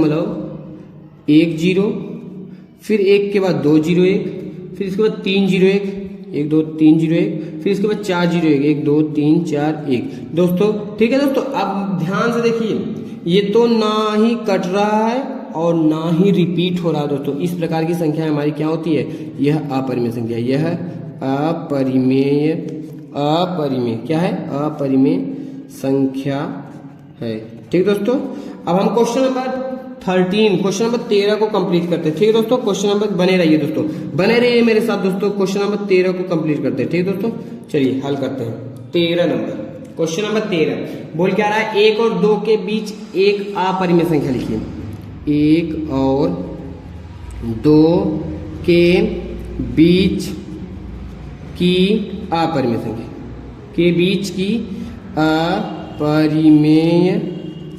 फिर 1 के बाद 201, फिर इसके बाद 301, 1 2 301, फिर इसके बाद 401, 1 2 3 4 1 दोस्तों। ठीक है दोस्तों, अब ध्यान से देखिए, ये तो ना ही कट रहा है और ना ही रिपीट हो रहा है दोस्तों। इस प्रकार की संख्या हमारी क्या होती है, यह अपरिमेय संख्या, यह अपरिमेय क्या है, अपरिमेय संख्या है। ठीक दोस्तों, अब हम क्वेश्चन नंबर 13 को कंप्लीट करते हैं। ठीक है दोस्तों, क्वेश्चन नंबर बने रहिए दोस्तों, बने रहिए मेरे साथ दोस्तों। क्वेश्चन नंबर 13 को कंप्लीट करते हैं। ठीक दोस्तों, चलिए हल करते हैं। 13 नंबर, क्वेश्चन नंबर 13 बोल क्या रहा है, 1 और 2 के बीच एक अपरिमेय संख्या लिखिए। 1 और 2 के बीच की अपरिमेय संख्या, के बीच की अपरिमेय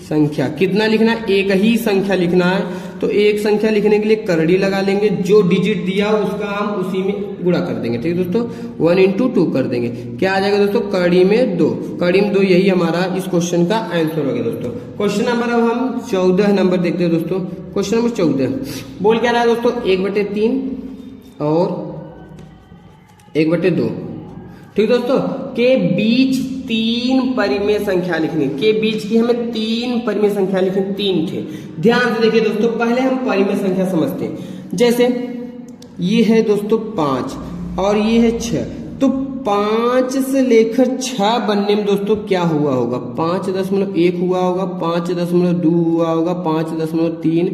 संख्या कितना लिखना है, एक ही संख्या लिखना है। तो एक संख्या लिखने के लिए करड़ी लगा लेंगे, जो डिजिट दिया उसका हम उसी में गुणा कर देंगे। ठीक है दोस्तों, 1 × 2 कर देंगे, क्या आ जाएगा दोस्तों, कड़ी में 2, यही हमारा इस क्वेश्चन का आंसर हो गया दोस्तों। क्वेश्चन नंबर अब हम 14 नंबर देखते हैं दोस्तों। क्वेश्चन नंबर 14 बोल क्या रहा है दोस्तों, 1/3 और 1/2। ठीक दोस्तों, के बीच 3 परिमेय संख्या लिखनी, के बीच की हमें 3 परिमेय संख्या लिखनी, 3 थे। ध्यान से देखिए दोस्तों, पहले हम परिमेय संख्या समझते हैं। जैसे ये है दोस्तों 5 और ये है 6, तो 5 से लेकर 6 बनने में दोस्तों क्या हुआ होगा, 5.1 हुआ होगा, 5.2 हुआ होगा, 5.3,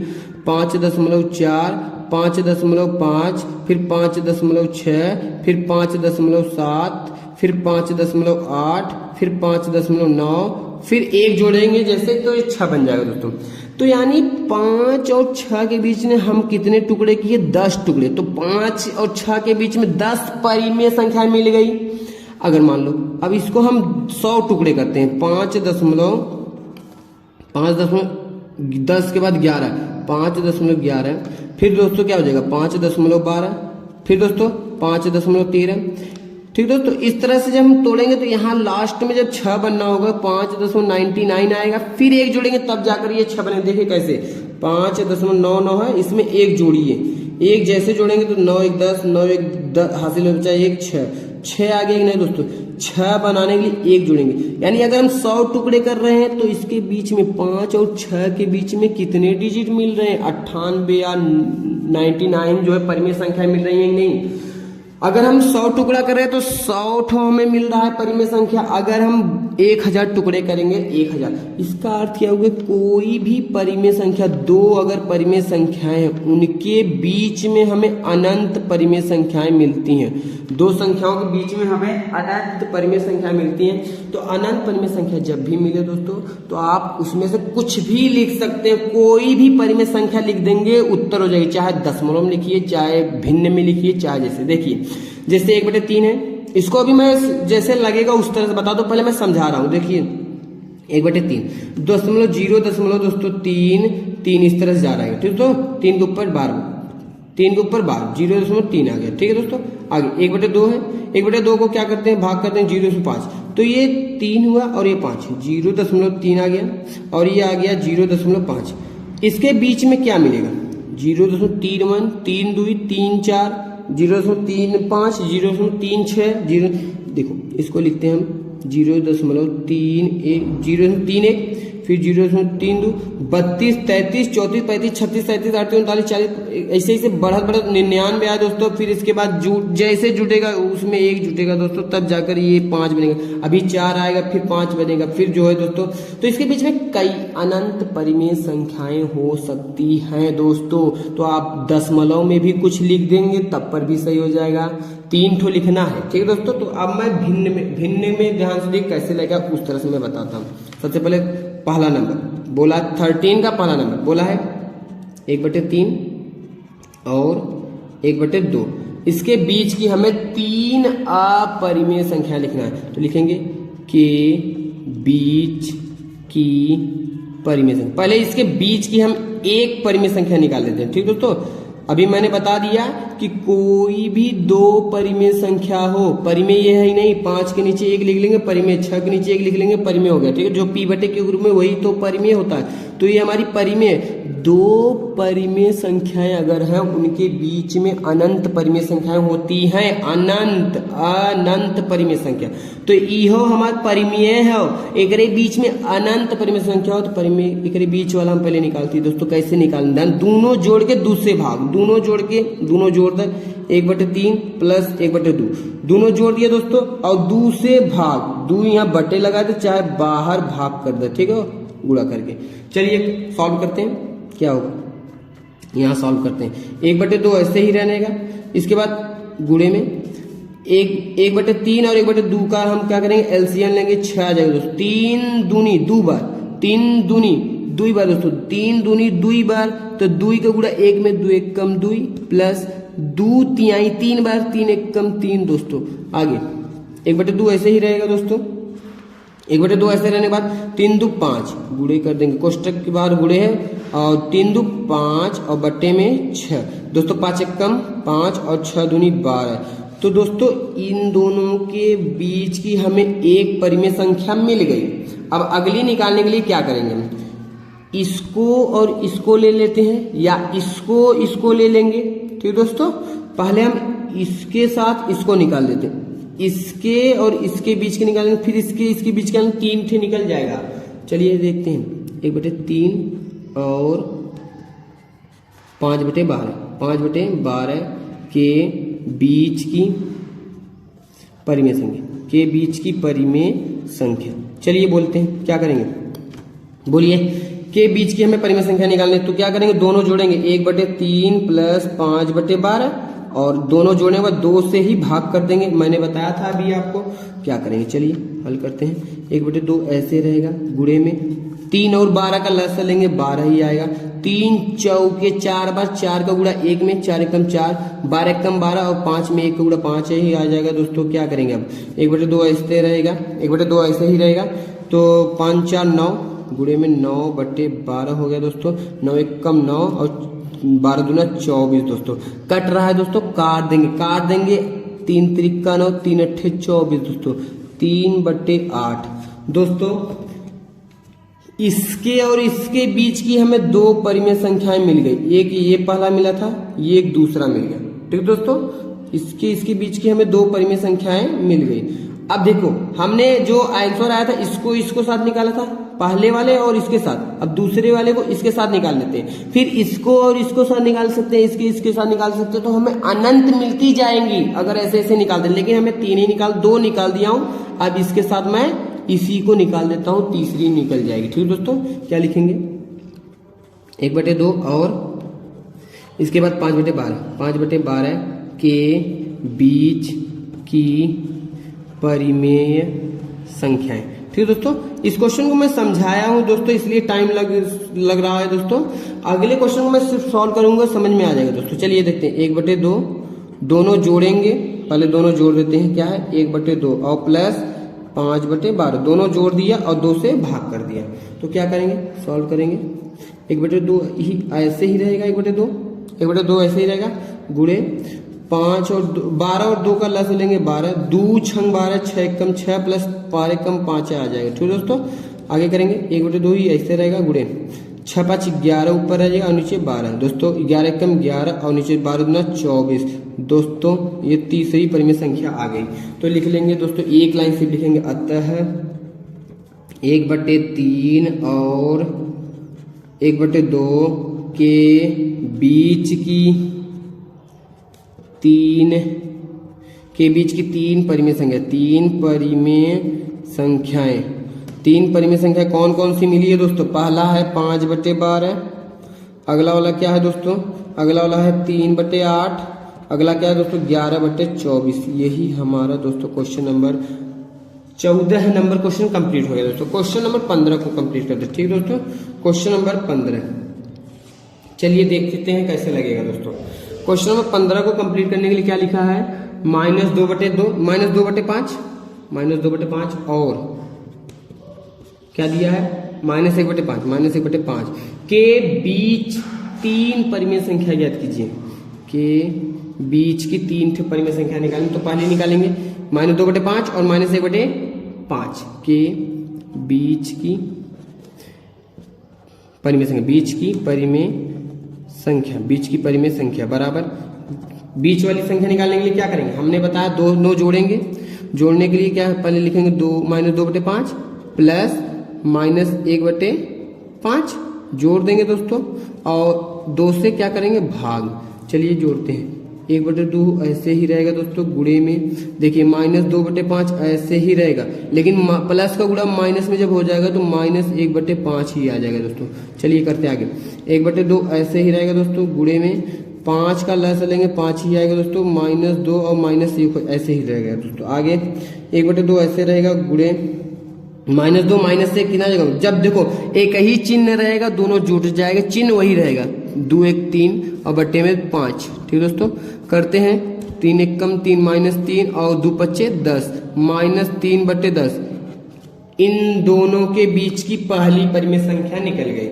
5.4, 5.5, फिर 5.6, फिर 5.7, फिर 5.8, फिर 5.9, फिर 1 जोड़ेंगे जैसे तो ये 6 बन जाएगा दोस्तों। तो यानी 5 और 6 के बीच में हम कितने टुकड़े किए, 10 टुकड़े। तो 5 और 6 के बीच में 10 परिमेय संख्या मिल गई। अगर मान लो अब इसको हम 100 टुकड़े करते हैं, 5.10 के बाद 11, 5.11, फिर दोस्तों क्या हो जाएगा 5.12, फिर दोस्तों 5.13। ठीक दोस्तों, इस तरह से जब हम तोड़ेंगे तो यहाँ लास्ट में जब 6 बनना होगा 5.99 आएगा, फिर 1 जोड़ेंगे तब जाकर ये 6 बनेगा। देखिए कैसे 5.99 है, इसमें 1 जोड़िए, 1 जैसे जोड़ेंगे तो 9 1 10, 9 1 10 हासिल हो जाए 1 6 आ गया नहीं दोस्तों। 6 बनाने के लिए 1 जोड़ेंगे, यानी अगर हम 100 टुकड़े कर रहे हैं तो इसके बीच में 5 और 6 के बीच में कितने डिजिट मिल रहे हैं, 98 या 99 जो है परिमेय संख्या मिल रही है। नहीं, अगर हम 100 टुकड़ा कर रहे हैं तो 100 ठो हमें मिल रहा है परिमेय संख्या। अगर हम 1000 टुकड़े करेंगे 1000। इसका अर्थ क्या होगा, कोई भी परिमेय संख्या, दो अगर परिमेय संख्याएं हैं उनके बीच में हमें अनंत परिमेय संख्याएं मिलती हैं, दो संख्याओं के बीच में हमें अनंत परिमेय संख्या मिलती हैं। तो अनंत परिमेय संख्या जब भी मिले दोस्तों तो आप उसमें से कुछ भी लिख सकते हैं, कोई भी परिमेय संख्या लिख देंगे उत्तर हो जाएगी, चाहे दशमलव में लिखिए, चाहे भिन्न में लिखिए, चाहे जैसे देखिए जैसे 1/3 है, इसको अभी मैं जैसे लगेगा उस तरह से बता दो, पहले मैं समझा रहा हूं। देखिए 1/3 0.0 दोस्तों 3 इस तरह से जा रहा है, ठीक तो 3 के ऊपर 12, 3 के ऊपर 12, 0.3 आ गया, ठीक है दोस्तों। आगे 1/2 है, 1/2 को क्या करते हैं, भाग करते हैं 0.5, तो ये 3 हुआ और ये 5, 0.3 आ गया और ये आ गया 0.5। इसके बीच में क्या मिलेगा, 0.31, 3 2 3 4, 0.35, 0.36, देखो इसको लिखते हैं हम 0.31, 0.31, फिर 0.32, 32, 33, 34, 35, 36, 37, 38, 39, 40, ऐसे ऐसे बढ़त 99 आया दोस्तों। फिर इसके बाद जैसे जुटेगा उसमें 1 जुटेगा दोस्तों, तब जाकर ये 5 बनेगा, अभी 4 आएगा, फिर 5 बनेगा, फिर जो है दोस्तों। तो इसके बीच में कई अनंत परिमेय संख्याएं हो सकती हैं दोस्तों। तो आप दशमलव में भी कुछ लिख देंगे तब पर भी सही हो जाएगा, 3 ठो लिखना है, ठीक है दोस्तों। तो अब मैं भिन्न में ध्यान से देख कैसे लगेगा उस तरह से मैं बताता हूँ। सबसे पहले पहला नंबर बोला 13 का पहला नंबर बोला है 1/3 और 1/2, इसके बीच की हमें 3 अपरिमेय संख्या लिखना है। तो लिखेंगे के बीच की परिमेय संख्या, पहले इसके बीच की हम एक परिमेय संख्या निकाल लेते हैं, ठीक दोस्तों। अभी मैंने बता दिया कि कोई भी 2 परिमेय संख्या हो, परिमेय ये है ही नहीं, 5 के नीचे 1 लिख लेंगे परिमेय, 6 के नीचे 1 लिख लेंगे परिमेय हो गया, ठीक है। जो p/q के ग्रुप में वही तो परिमेय होता है। तो ये हमारी परिमेय, 2 परिमेय संख्याएं अगर हैं उनके बीच में अनंत परिमेय संख्याएं होती हैं, अनंत परिमेय संख्या। तो इहो हमार परिमेय है, एकरे बीच में अनंत परिमेय संख्या हो तो परिमेय, एकरे बीच वाला हम पहले निकालती दोस्तों। कैसे निकालना, दोनों जोड़ के दूसरे भाग, दोनों जोड़ दे 1/3 प्लस 1/2, दोनों जोड़ दिया दोस्तों और दूसरे भाग, दो यहाँ बटे लगा दे, चाहे बाहर भाग कर दे, ठीक है, गुणा करके। चलिए सॉल्व करते हैं, क्या होगा यहाँ सॉल्व करते हैं। 1/2 ऐसे ही रहने का, इसके बाद गुणे में 1/3 और 1/2 का हम क्या करेंगे, एलसीएम लेंगे, 6 आ जाएगा दोस्तों। 3 दूनी 2 बार, 3 दूनी 2 बार दोस्तों, 3 दूनी 2 बार, तो 2 का गुणा 1 में 2 1 कम 2 प्लस 2 तिहाई 3 बार, 3 1 कम 3 दोस्तों। आगे 1/2 ऐसे ही रहेगा दोस्तों, 1/2 ऐसे रहने के बाद 3 2 5 गुणे कर देंगे, कोष्टक के बाहर गुणे है, और 3 2 5 और बट्टे में 6 दोस्तों, 5 1 कम 5 और 6 दूनी 12। तो दोस्तों इन दोनों के बीच की हमें एक परिमेय संख्या मिल गई। अब अगली निकालने के लिए क्या करेंगे, हम इसको और इसको ले लेते हैं या इसको ले लेंगे, ठीक दोस्तों। पहले हम इसके साथ इसको निकाल लेते हैं, इसके और इसके बीच के निकालेंगे, फिर इसके बीच का 3 ठे निकल जाएगा। चलिए देखते हैं, 1/3 और 5/12, 5/12 के बीच की परिमेय संख्या, के बीच की परिमेय संख्या। चलिए बोलते हैं क्या करेंगे, बोलिए। के बीच की हमें परिमेय संख्या निकालनी है, तो क्या करेंगे, दोनों जोड़ेंगे, 1/3 प्लस 5/12 और दोनों जोड़ने के बाद 2 से ही भाग कर देंगे, मैंने बताया था अभी आपको। क्या करेंगे, चलिए हल करते हैं। 1/2 ऐसे रहेगा, गुणे में 3 और 12 का लसा लेंगे, 12 ही आएगा। 3 चौके 4 बार, 4 का गुणा 1 में, 4 1 कम 4, 12 1 कम 12 और 5 में 1 का गुणा 5 ही आ जाएगा दोस्तों। क्या करेंगे अब, 1/2 ऐसे रहेगा, 1/2 ऐसे ही रहेगा, तो 5 4 9 गुणे में 9/12 हो गया दोस्तों। 9 1 कम 9 और 12 दूना 24 दोस्तों। कट रहा है दोस्तों, काट देंगे 3 त्रिका 9, 3 अट्ठे 24 दोस्तों, 3/8 दोस्तों। इसके और इसके बीच की हमें 2 परिमेय संख्याएं मिल गई, एक ये पहला मिला था, ये एक दूसरा मिल गया, ठीक दोस्तों। इसके बीच की हमें 2 परिमेय संख्याएं मिल गई। अब देखो हमने जो आंसर आया था इसको साथ निकाला था, पहले वाले और इसके साथ। अब दूसरे वाले को इसके साथ निकाल लेते हैं, फिर इसको और इसको साथ निकाल सकते हैं, इसके साथ निकाल सकते हैं, तो हमें अनंत मिलती जाएंगी अगर ऐसे ऐसे निकालते हैं। लेकिन हमें 3 ही 2 निकाल दिया हूं। अब इसके साथ मैं इसी को निकाल देता हूं, तीसरी निकल जाएगी। ठीक है दोस्तों, क्या लिखेंगे 1/2 और इसके बाद 5/12, 5/12 के बीच की परिमेय संख्याएं। ठीक है दोस्तों, इस क्वेश्चन को मैं समझाया हूं दोस्तों, इसलिए टाइम लग रहा है दोस्तों। अगले क्वेश्चन को मैं सिर्फ सॉल्व करूंगा, समझ में आ जाएगा दोस्तों। चलिए देखते हैं 1/2 दोनों जोड़ेंगे, पहले दोनों जोड़ देते हैं। क्या है 1/2 और प्लस 5/12 दोनों जोड़ दिया और 2 से भाग कर दिया। तो क्या करेंगे, सॉल्व करेंगे। 1/2 ही ऐसे ही रहेगा, 1/2 ऐसे ही रहेगा, गुणे 5 और 12 और 2 का लस लेंगे 12, 2 छंग 12, 6 एकम 6 प्लस 12 एकम 5 आ जाएगा। ठीक है दोस्तों, आगे करेंगे 1/2 ही ऐसे रहेगा, गुणे 6 5 11 ऊपर रह जाएगा और नीचे 12 दोस्तों, 11 एकम 11 और नीचे 12 दूना 24 दोस्तों, ये तीसरी परिमेय संख्या आ गई। तो लिख लेंगे दोस्तों, एक लाइन से लिखेंगे, अतः 1/3 और 1/2 के बीच की 3 परिमेय संख्या, 3 परिमेय संख्याएं। 3 परिमेय संख्या कौन कौन सी मिली है दोस्तों? पहला है 5/12, अगला वाला क्या है दोस्तों? अगला वाला है 3/8, अगला क्या है दोस्तों? 11/24। यही हमारा दोस्तों question number 14 number question complete हो गया दोस्तों। क्वेश्चन नंबर 15 को कंप्लीट करते हैं। ठीक दोस्तों, क्वेश्चन नंबर 15 चलिए देख लेते हैं कैसे लगेगा दोस्तों। क्वेश्चन नंबर 15 को कंप्लीट करने के लिए क्या लिखा है? -2/2, -2/5, -2/5 और क्या दिया है? -1/5, -1/5 के बीच 3 परिमेय संख्या ज्ञात कीजिए। के बीच की 3 परिमेय संख्या निकालेंगे, तो पहले निकालेंगे -2/5 और -1/5 के बीच की परिमेय संख्या, बीच की परिमेय संख्या बराबर बीच वाली संख्या निकालने के लिए क्या करेंगे? हमने बताया दोनों जोड़ेंगे। जोड़ने के लिए क्या है? पहले लिखेंगे -2/5 प्लस -1/5 जोड़ देंगे दोस्तों, और 2 से क्या करेंगे? भाग। चलिए जोड़ते हैं। 1/2 ऐसे ही रहेगा दोस्तों, गुणे में देखिए -2/5 ऐसे ही रहेगा, लेकिन प्लस का गुणा माइनस में जब हो जाएगा तो -1/5 ही आ जाएगा दोस्तों। चलिए करते आगे। 1/2 ऐसे ही रहेगा दोस्तों, गुणे में 5 का लस लेंगे 5 ही आएगा दोस्तों, -2 और -1 ऐसे ही रहेगा दोस्तों। आगे 1/2 ऐसे रहेगा, गुणे -2 -1 कितना जाएगा? जब देखो एक ही चिन्ह रहेगा, दोनों जुट जाएगा, चिन्ह वही रहेगा, 2 1 3 और बट्टे में 5। ठीक दोस्तों, करते हैं 3 एकम 3 -3 और 2 पच्चे 10, -3/10 इन दोनों के बीच की पहली परिमेय संख्या निकल गई।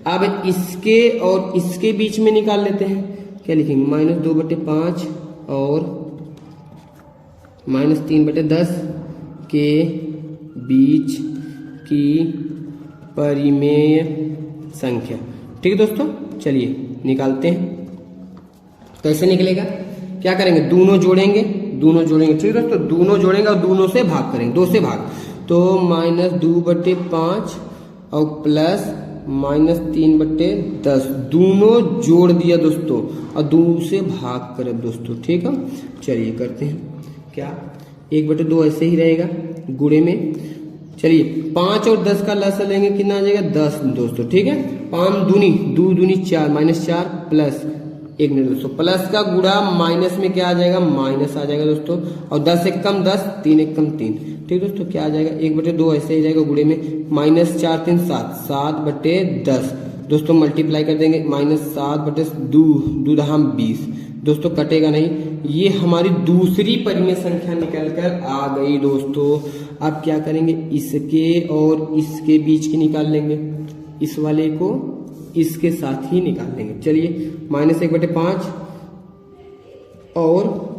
अब इसके और इसके बीच में निकाल लेते हैं। क्या लिखेंगे? -2/5 और -3/10 के बीच की परिमेय संख्या। ठीक है दोस्तों, चलिए निकालते हैं। कैसे निकलेगा? क्या करेंगे? दोनों जोड़ेंगे। ठीक है दोस्तों, दोनों जोड़ेंगे और दोनों से भाग करेंगे, 2 से भाग। तो -2/5 और प्लस -3/10 दोनों जोड़ दिया दोस्तों और 2 से भाग करें दोस्तों। ठीक है, चलिए करते हैं। क्या 1/2 ऐसे ही रहेगा, गुणे में चलिए 5 और 10 का लस लेंगे, कितना आ जाएगा? 10 दोस्तों। ठीक है, 5 दूनी 2 दूनी 4 -4 प्लस 1 मिनट दोस्तों, प्लस का गुणा माइनस में क्या आ जाएगा? माइनस आ जाएगा दोस्तों, और 10 एकम 10, 3 एकम 3। ठीक दोस्तों, क्या आ जाएगा? 1/2 ऐसे ही रहेगा, गुणे में -4 3 7, 7/10 दोस्तों, मल्टीप्लाई कर देंगे -7/2 दहाम 20 दोस्तों, कटेगा नहीं। ये हमारी दूसरी परिमेय संख्या निकल कर आ गई दोस्तों। अब क्या करेंगे? इसके और इसके बीच की निकाल लेंगे, इस वाले को इसके साथ ही निकाल लेंगे। चलिए -1/5 और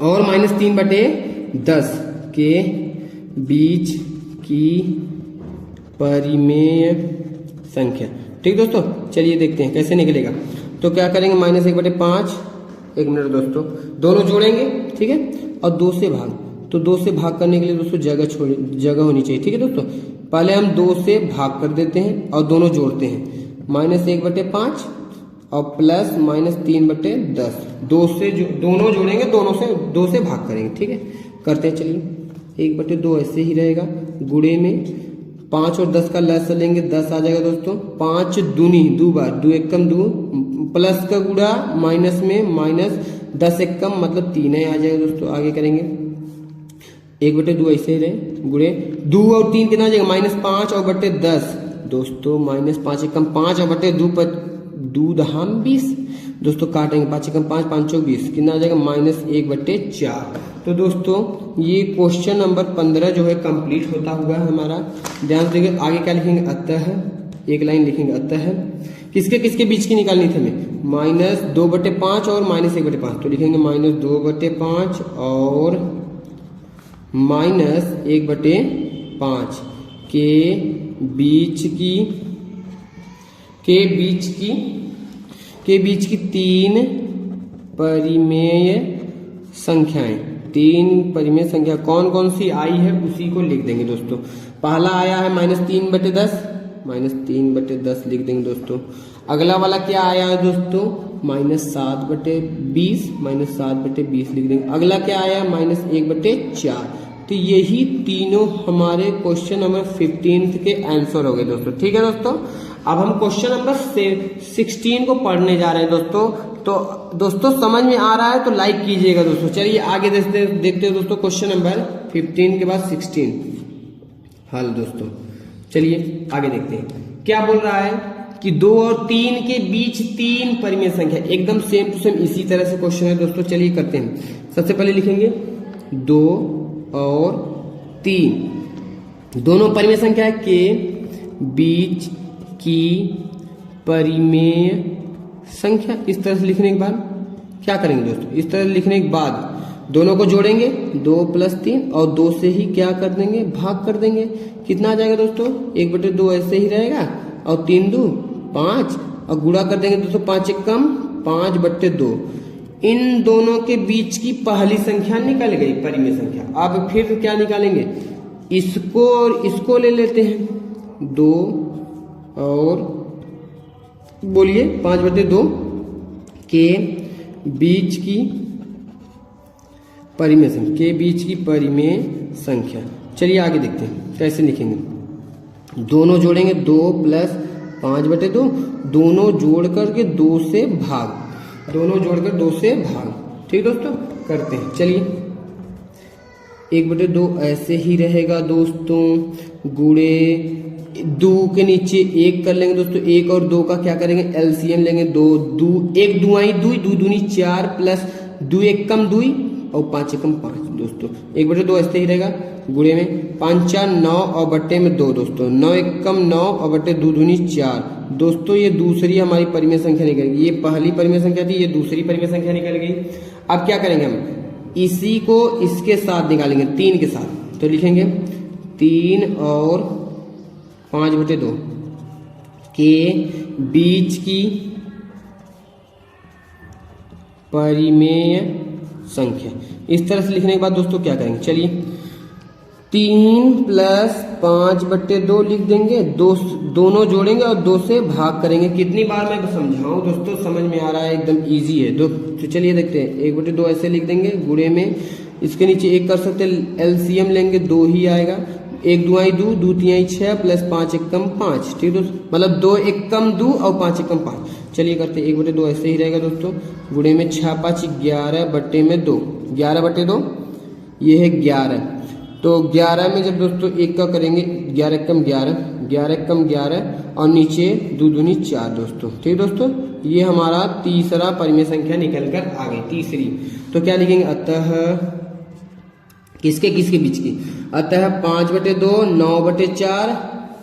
-3/10 के बीच की परिमेय संख्या। ठीक दोस्तों, चलिए देखते हैं कैसे निकलेगा। तो क्या करेंगे? -1/5, 1 मिनट दोस्तों, दोनों जोड़ेंगे। ठीक है, और 2 से भाग। तो 2 से भाग करने के लिए दोस्तों जगह होनी चाहिए। ठीक है दोस्तों, पहले हम 2 से भाग कर देते हैं और दोनों जोड़ते हैं। -1/5 और प्लस -3/10 2 से दोनों जोड़ेंगे, दोनों से 2 से भाग करेंगे। ठीक है, करते हैं। चलिए 1/2 ऐसे ही रहेगा, गुणे में 5 और 10 का लस लेंगे 10 आ जाएगा दोस्तों। 5 दूनी 2 बार, 2 एकम 2, प्लस का गुणा माइनस में माइनस 10 एकम मतलब 3 आ जाएगा दोस्तों। आगे करेंगे 1/2 ऐसे ही रहे, गुणे 2 और 3 कितना आ जाएगा -5 और बटे 10 दोस्तों, -5 एकम 5 और बटे 2 पर 2 दहाम 20 दोस्तों, काटेंगे 5 एकम 5 5 चौक 20 कितना आ जाएगा -1/4। तो दोस्तों ये क्वेश्चन नंबर 15 जो है कंप्लीट होता हुआ है हमारा। ध्यान देंगे आगे क्या लिखेंगे, अतः एक लाइन लिखेंगे, अतः किसके किसके बीच की निकालनी थी हमें, -2/5 और -1/5, तो लिखेंगे -2/5 और -1/5 के बीच की 3 परिमेय संख्याएं, 3 परिमेय संख्या कौन कौन सी आई है उसी को लिख देंगे दोस्तों। पहला आया है -3/10, -3/10 लिख देंगे दोस्तों। अगला वाला क्या आया है दोस्तों, -7/20, -7/20 लिख देंगे। अगला क्या आया -1/4। तो यही तीनों हमारे क्वेश्चन नंबर 15 के आंसर हो गए दोस्तों। ठीक है दोस्तों, अब हम क्वेश्चन नंबर 16 को पढ़ने जा रहे हैं दोस्तों। तो दोस्तों समझ में आ रहा है तो लाइक कीजिएगा दोस्तों। चलिए आगे देखते हैं दोस्तों क्वेश्चन नंबर 15 के बाद 16 हल दोस्तों। चलिए आगे देखते हैं क्या बोल रहा है कि 2 और 3 के बीच 3 परिमेय संख्या, एकदम सेम टू सेम इसी तरह से क्वेश्चन है दोस्तों। चलिए करते हैं। सबसे पहले लिखेंगे 2 और 3 दोनों परिमेय संख्या के बीच की परिमेय संख्या। इस तरह से लिखने के बाद क्या करेंगे दोस्तों, इस तरह लिखने के बाद दोनों को जोड़ेंगे 2 + 3 और 2 से ही क्या कर देंगे, भाग कर देंगे। कितना आ जाएगा दोस्तों, 1/2 ऐसे ही रहेगा और 3 2 5 और गुणा कर देंगे दोस्तों 5 एकम 5/2। इन दोनों के बीच की पहली संख्या निकल गई परिमेय संख्या। अब फिर क्या निकालेंगे, इसको और इसको ले लेते हैं। 2 और बोलिए 5/2 के बीच की परिमेय संख्या, के बीच की परिमेय संख्या। चलिए आगे देखते हैं कैसे लिखेंगे। दोनों जोड़ेंगे 2 + 5/2, दोनों जोड़ करके 2 से भाग, दोनों जोड़कर 2 से भाग। ठीक दोस्तों, करते हैं। चलिए 1/2 ऐसे ही रहेगा दोस्तों, गुणे 2 के नीचे 1 कर लेंगे दोस्तों। 1 और 2 का क्या करेंगे, एलसीएम लेंगे। 1 दुआई 2, 2 दूनी 4 प्लस 2 एकम 2 और 5 एकम 5 दोस्तों। 1/2 ऐसे ही रहेगा, गुणे में 5 4 9 और बट्टे में 2 दोस्तों। 9 एकम 9 और बट्टे 2 दूनी 4 दोस्तों। ये दूसरी हमारी परिमेय संख्या निकल गई। ये पहली परिमेय संख्या थी, ये दूसरी परिमेय संख्या निकल गई। अब क्या करेंगे, हम इसी को इसके साथ निकालेंगे, 3 के साथ। तो लिखेंगे 3 और 5/2 के बीच की परिमेय संख्या। इस तरह से लिखने के बाद दोस्तों क्या करेंगे, चलिए 3 + 5/2 लिख देंगे। दोनों जोड़ेंगे और 2 से भाग करेंगे। कितनी बार मैं समझाऊं दोस्तों, समझ में आ रहा है, एकदम इजी है। तो चलिए देखते हैं। 1/2 ऐसे लिख देंगे, गुणे में इसके नीचे 1 कर सकते, एलसीएम लेंगे 2 ही आएगा। 1 दुआई 2, 2 तिहाई 6 प्लस 5 एकम 5। ठीक दोस्तों, मतलब 2 एकम 2 और 5 एकम 5। चलिए करते हैं। 1/2 ऐसे ही रहेगा दोस्तों, गुणे में 6 5 11 बट्टे में 2, 11/2 ये है 11। तो 11 में जब दोस्तों 1 का करेंगे 11 एकम 11, 11 एकम 11 और नीचे 2 दूनी 4 दोस्तों। ठीक दोस्तों, ये हमारा तीसरा परिमेय संख्या निकल कर आ गई, तीसरी। तो क्या लिखेंगे, अतः किसके किसके बीच की, अतः 5/2 9/4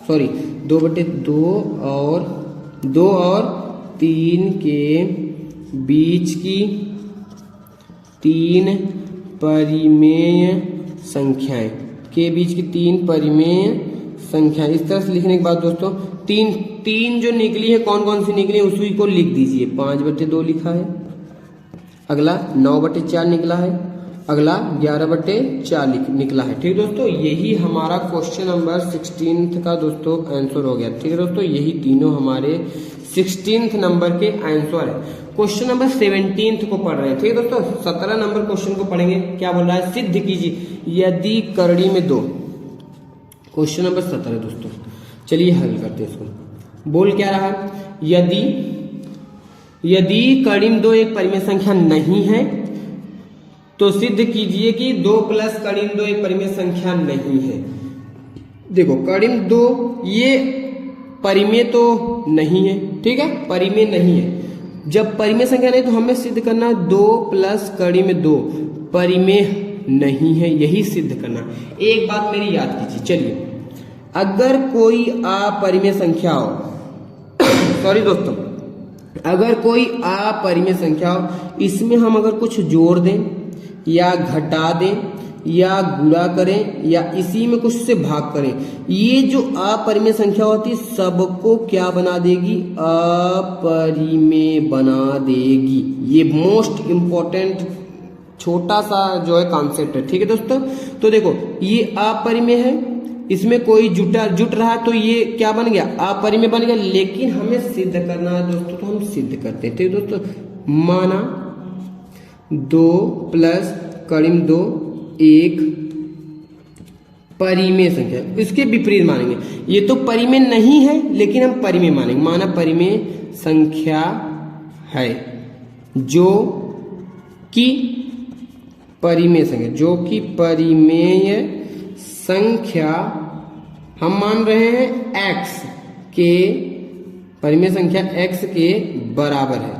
सॉरी 2/2 और 2 और 3 के बीच की 3 परिमेय संख्याएं, के बीच की 3 परिमेय संख्याएं। इस तरह से लिखने के बाद दोस्तों तीन जो निकली है, कौन कौन सी निकली है उसी को लिख दीजिए। 5/2 लिखा है, अगला 9/4 निकला है, अगला 11/4 निकला है। ठीक दोस्तों, यही हमारा क्वेश्चन नंबर 16 का दोस्तों आंसर हो गया। ठीक है दोस्तों, यही तीनों हमारे 16 नंबर के आंसर है। क्वेश्चन नंबर 17 को पढ़ रहे हैं, ठीक है दोस्तों। 17 नंबर क्वेश्चन को पढ़ेंगे। क्या बोल रहा है, सिद्ध कीजिए यदि कड़ी में दो। क्वेश्चन नंबर 17 दोस्तों, चलिए हल करते हैं इसको। बोल क्या रहा है, यदि कड़ी में दो एक परिमेय संख्या नहीं है तो सिद्ध कीजिए कि 2 प्लस कड़ी में दो एक परिमेय संख्या नहीं है। देखो कड़ी में दो ये परिमेय तो नहीं है, ठीक है, परिमेय नहीं है। जब परिमेय संख्या नहीं तो हमें सिद्ध करना 2 प्लस कड़ी में 2 परिमेय नहीं है, यही सिद्ध करना। एक बात मेरी याद कीजिए, चलिए अगर कोई अपरिमेय संख्या हो सॉरी दोस्तों, अगर कोई अपरिमेय संख्या हो, इसमें हम अगर कुछ जोड़ दें या घटा दें या गुणा करें या इसी में कुछ से भाग करें, ये जो अपरिमेय संख्या होती है सबको क्या बना देगी, अपरिमेय बना देगी। ये मोस्ट इंपॉर्टेंट छोटा सा जो है कॉन्सेप्ट है, ठीक है दोस्तों। तो देखो ये अपरिमेय है, इसमें कोई जुट रहा है तो ये क्या बन गया, अपरिमेय बन गया। लेकिन हमें सिद्ध करना है दोस्तों, तो हम सिद्ध करते हैं, ठीक है दोस्तों। माना 2 प्लस कड़ी में 2 एक परिमेय संख्या, इसके विपरीत मानेंगे। ये तो परिमेय नहीं है लेकिन हम परिमेय मानेंगे। माना परिमेय संख्या है जो कि परिमेय संख्या, जो कि परिमेय संख्या हम मान रहे हैं x के, परिमेय संख्या x के बराबर है,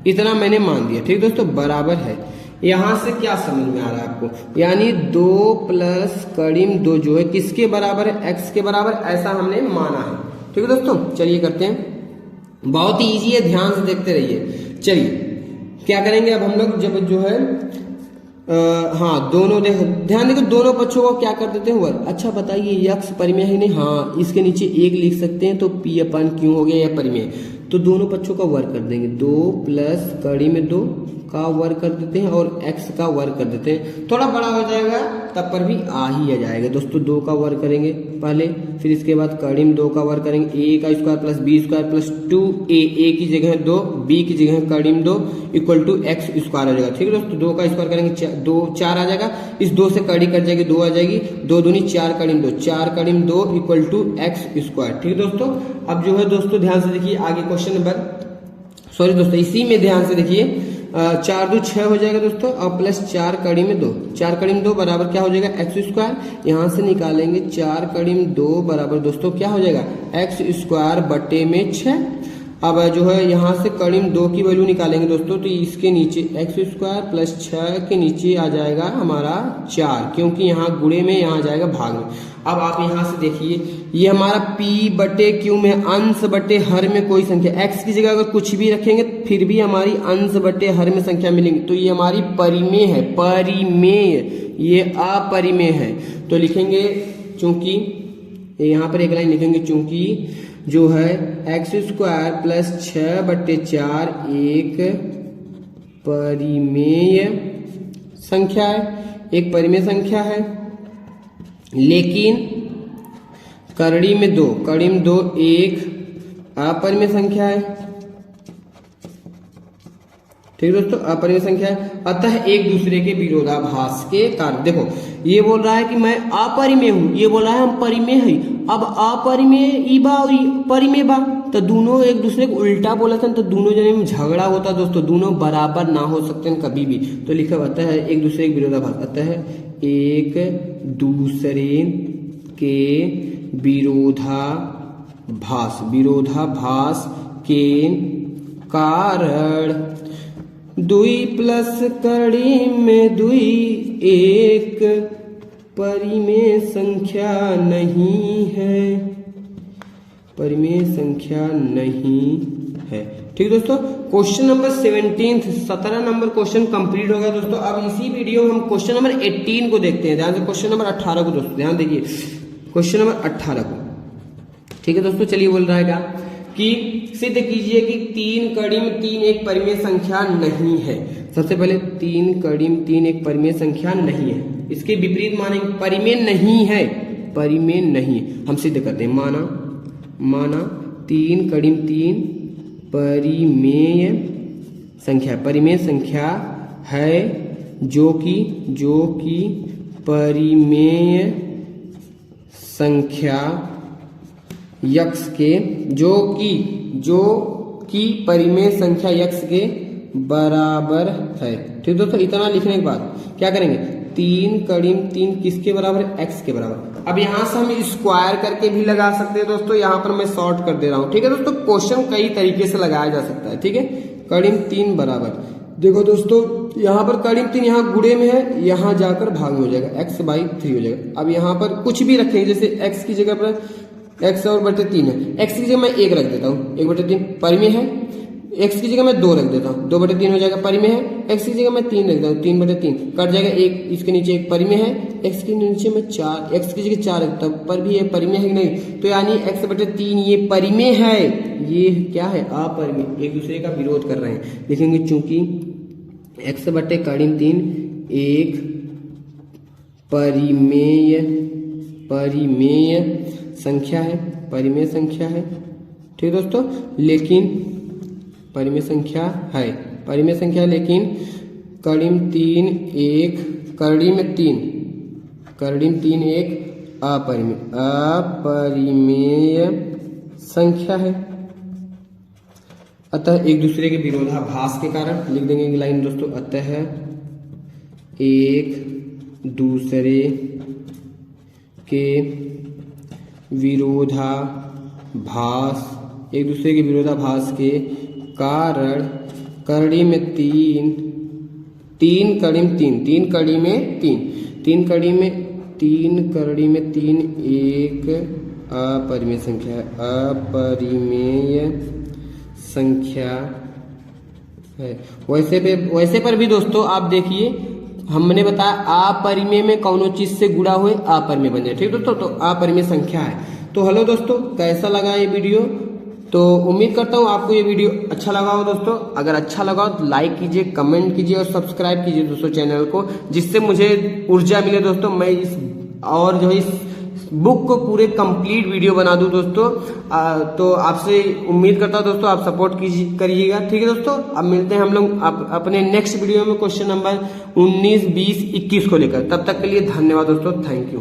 इतना मैंने मान दिया, ठीक दोस्तों, बराबर है। यहां से क्या समझ में आ रहा है आपको, यानी 2 प्लस कड़ी में 2 जो है किसके बराबर है, x के बराबर, ऐसा हमने माना है, ठीक है दोस्तों। चलिए करते हैं, बहुत ही इजी है, ध्यान से देखते रहिए। चलिए क्या करेंगे अब हम लोग, जब जो है हाँ दोनों ध्यान देखो, दोनों पक्षों को क्या कर देते हैं वर्ग। अच्छा बताइए x परिमेय है नहीं, हाँ इसके नीचे 1 लिख सकते हैं तो p/q हो गया, यह परिमेय। तो दोनों पक्षों का वर्ग कर देंगे, 2 प्लस कड़ी में 2 का वर्ग कर देते हैं और x का वर्ग कर देते हैं। थोड़ा बड़ा हो जाएगा तब पर भी आ जाएगा दोस्तों। 2 का वर्ग करेंगे पहले, फिर इसके बाद कड़ी में 2 का वर्ग करेंगे, a का square plus b square plus 2a की जगह 2, b की जगह कड़ी में 2 इक्वल टू x स्क्वायर हो जाएगा, ठीक है दोस्तों। 2 का स्क्वायर करेंगे 2 4 आ जाएगा, इस 2 से कड़ी कट जाएगी 2 आ जाएगी, 2 दूनी 4 कड़ी में 2, 4 कड़ी में 2 इक्वल टू x स्क्वायर, ठीक है दोस्तों। अब जो है दोस्तों ध्यान से देखिए आगे क्वेश्चन नंबर, सॉरी दोस्तों इसी में ध्यान से देखिए, 4 2 6 हो जाएगा दोस्तों, और प्लस 4 कड़ी में 2, 4 कड़ी में 2 बराबर क्या हो जाएगा, x स्क्वायर। यहाँ से निकालेंगे 4 कड़ी में 2 बराबर दोस्तों क्या हो जाएगा, x स्क्वायर बटे में 6। अब जो है यहाँ से कड़ी में 2 की वैल्यू निकालेंगे दोस्तों, तो इसके नीचे x स्क्वायर प्लस 6 के नीचे आ जाएगा हमारा 4, क्योंकि यहाँ गुणे में यहाँ जाएगा भाग में। अब आप यहाँ से देखिए, ये हमारा p/q में अंश बटे हर में कोई संख्या, x की जगह अगर कुछ भी रखेंगे फिर भी हमारी अंश बटे हर में संख्या मिलेंगी, तो ये हमारी परिमेय है, परिमेय, ये अपरिमेय है। तो लिखेंगे चूंकि, यहाँ पर एक लाइन लिखेंगे, चूंकि जो है x स्क्वायर प्लस 6/4 एक परिमेय संख्या है, एक परिमेय संख्या है। लेकिन कड़ी में 2 एक अपरिमेय संख्या है, ठीक है दोस्तों, अपरिमेय संख्या है। अतः एक दूसरे के विरोधाभास के कारण, देखो ये बोल रहा है कि मैं अपरिमेय हूं, ये बोल रहा है हम परिमेय है। अब अपरिमेय ई बा और परिमेय बा, तो दोनों एक दूसरे को उल्टा बोला था, तो दोनों जने में झगड़ा होता दोस्तों, दोनों बराबर ना हो सकते हैं कभी भी। तो लिखा होता है एक दूसरे के विरोधाभास, अतः एक दूसरे के विरोधाभास के कारण 2 प्लस कड़ी में 2 एक परिमेय संख्या नहीं है, परिमेय संख्या नहीं है, ठीक दोस्तों। Question number 17 number question complete हो गया दोस्तों। अब इसी वीडियो में हम क्वेश्चन नंबर 18 को देखते हैं, ध्यान से क्वेश्चन नंबर 18 को दोस्तों ध्यान देखिए, क्वेश्चन नंबर 18 को, ठीक है दोस्तों। चलिए बोल रहा है क्या कि सिद्ध कीजिए कि 3 कड़ी में 3 एक परिमेय संख्या नहीं है। सबसे पहले 3 कड़ी में 3 एक परिमेय संख्या नहीं है, इसके विपरीत मानेंगे, परिमेय नहीं है, परिमेय नहीं, हम सिद्ध करते हैं। माना 3 कड़ी में 3 परिमेय संख्या है जो कि परिमेय संख्या यक्स के जो कि परिमेय संख्या यक्स के बराबर है। ठीक दोस्तों, इतना लिखने के बाद क्या करेंगे, 3 करीम 3 किसके बराबर है, एक्स के बराबर। अब यहां से हम स्क्वायर करके भी लगा सकते हैं दोस्तों, यहां पर मैं शॉर्ट कर दे रहा हूं। ठीक है दोस्तों, क्वेश्चन कई तरीके से लगाया जा सकता है। ठीक है, करीम 3 बराबर, देखो दोस्तों यहाँ पर करीब 3 यहाँ गुणे में है, यहाँ जाकर भाग में हो जाएगा, x/3 हो जाएगा। अब यहाँ पर कुछ भी रखेंगे, जैसे x की जगह पर x और बटे 3 है, x की जगह मैं 1 रख देता हूँ, 1/3 परिमेय है। x की जगह मैं 2 रख देता हूँ, 2/3 हो जाएगा, परिमेय है। x की जगह मैं 3 रख देता हूँ, 3/3 कट जाएगा, 1 इसके नीचे 1 परिमेय है। x के नीचे मैं 4, x की जगह 4 रखता हूँ, पर भी ये परिमेय है कि नहीं, तो यानी x/3 ये परिमेय है, ये क्या है, अपरिमेय, एक दूसरे का विरोध कर रहे हैं। लिखेंगे चूंकि x/3 एक परिमेय संख्या है। ठीक दोस्तों, लेकिन परिमेय संख्या है, लेकिन करीब 3 एक अपरिमेय संख्या है। अतः एक दूसरे के विरोधाभास के कारण लिख देंगे लाइन दोस्तों, अतः एक दूसरे के विरोधाभास के कारण कड़ी में 3 एक अपरिमेय संख्या है। वैसे पर भी दोस्तों आप देखिए, हमने बताया अपरिमेय में कौनो चीज से गुणा हुए अपरिमेय बन जाए। ठीक दोस्तों, तो अपरिमेय संख्या है। तो हेलो दोस्तों, कैसा लगा ये वीडियो? तो उम्मीद करता हूँ आपको ये वीडियो अच्छा लगा हो दोस्तों। अगर अच्छा लगा हो तो लाइक कीजिए, कमेंट कीजिए और सब्सक्राइब कीजिए दोस्तों चैनल को, जिससे मुझे ऊर्जा मिले दोस्तों, मैं इस बुक को पूरे कंप्लीट वीडियो बना दूं दोस्तों। तो आपसे उम्मीद करता हूं दोस्तों आप सपोर्ट करिएगा। ठीक है दोस्तों, अब मिलते हैं हम लोग अपने नेक्स्ट वीडियो में क्वेश्चन नंबर 19, 20, 21 को लेकर। तब तक के लिए धन्यवाद दोस्तों, थैंक यू।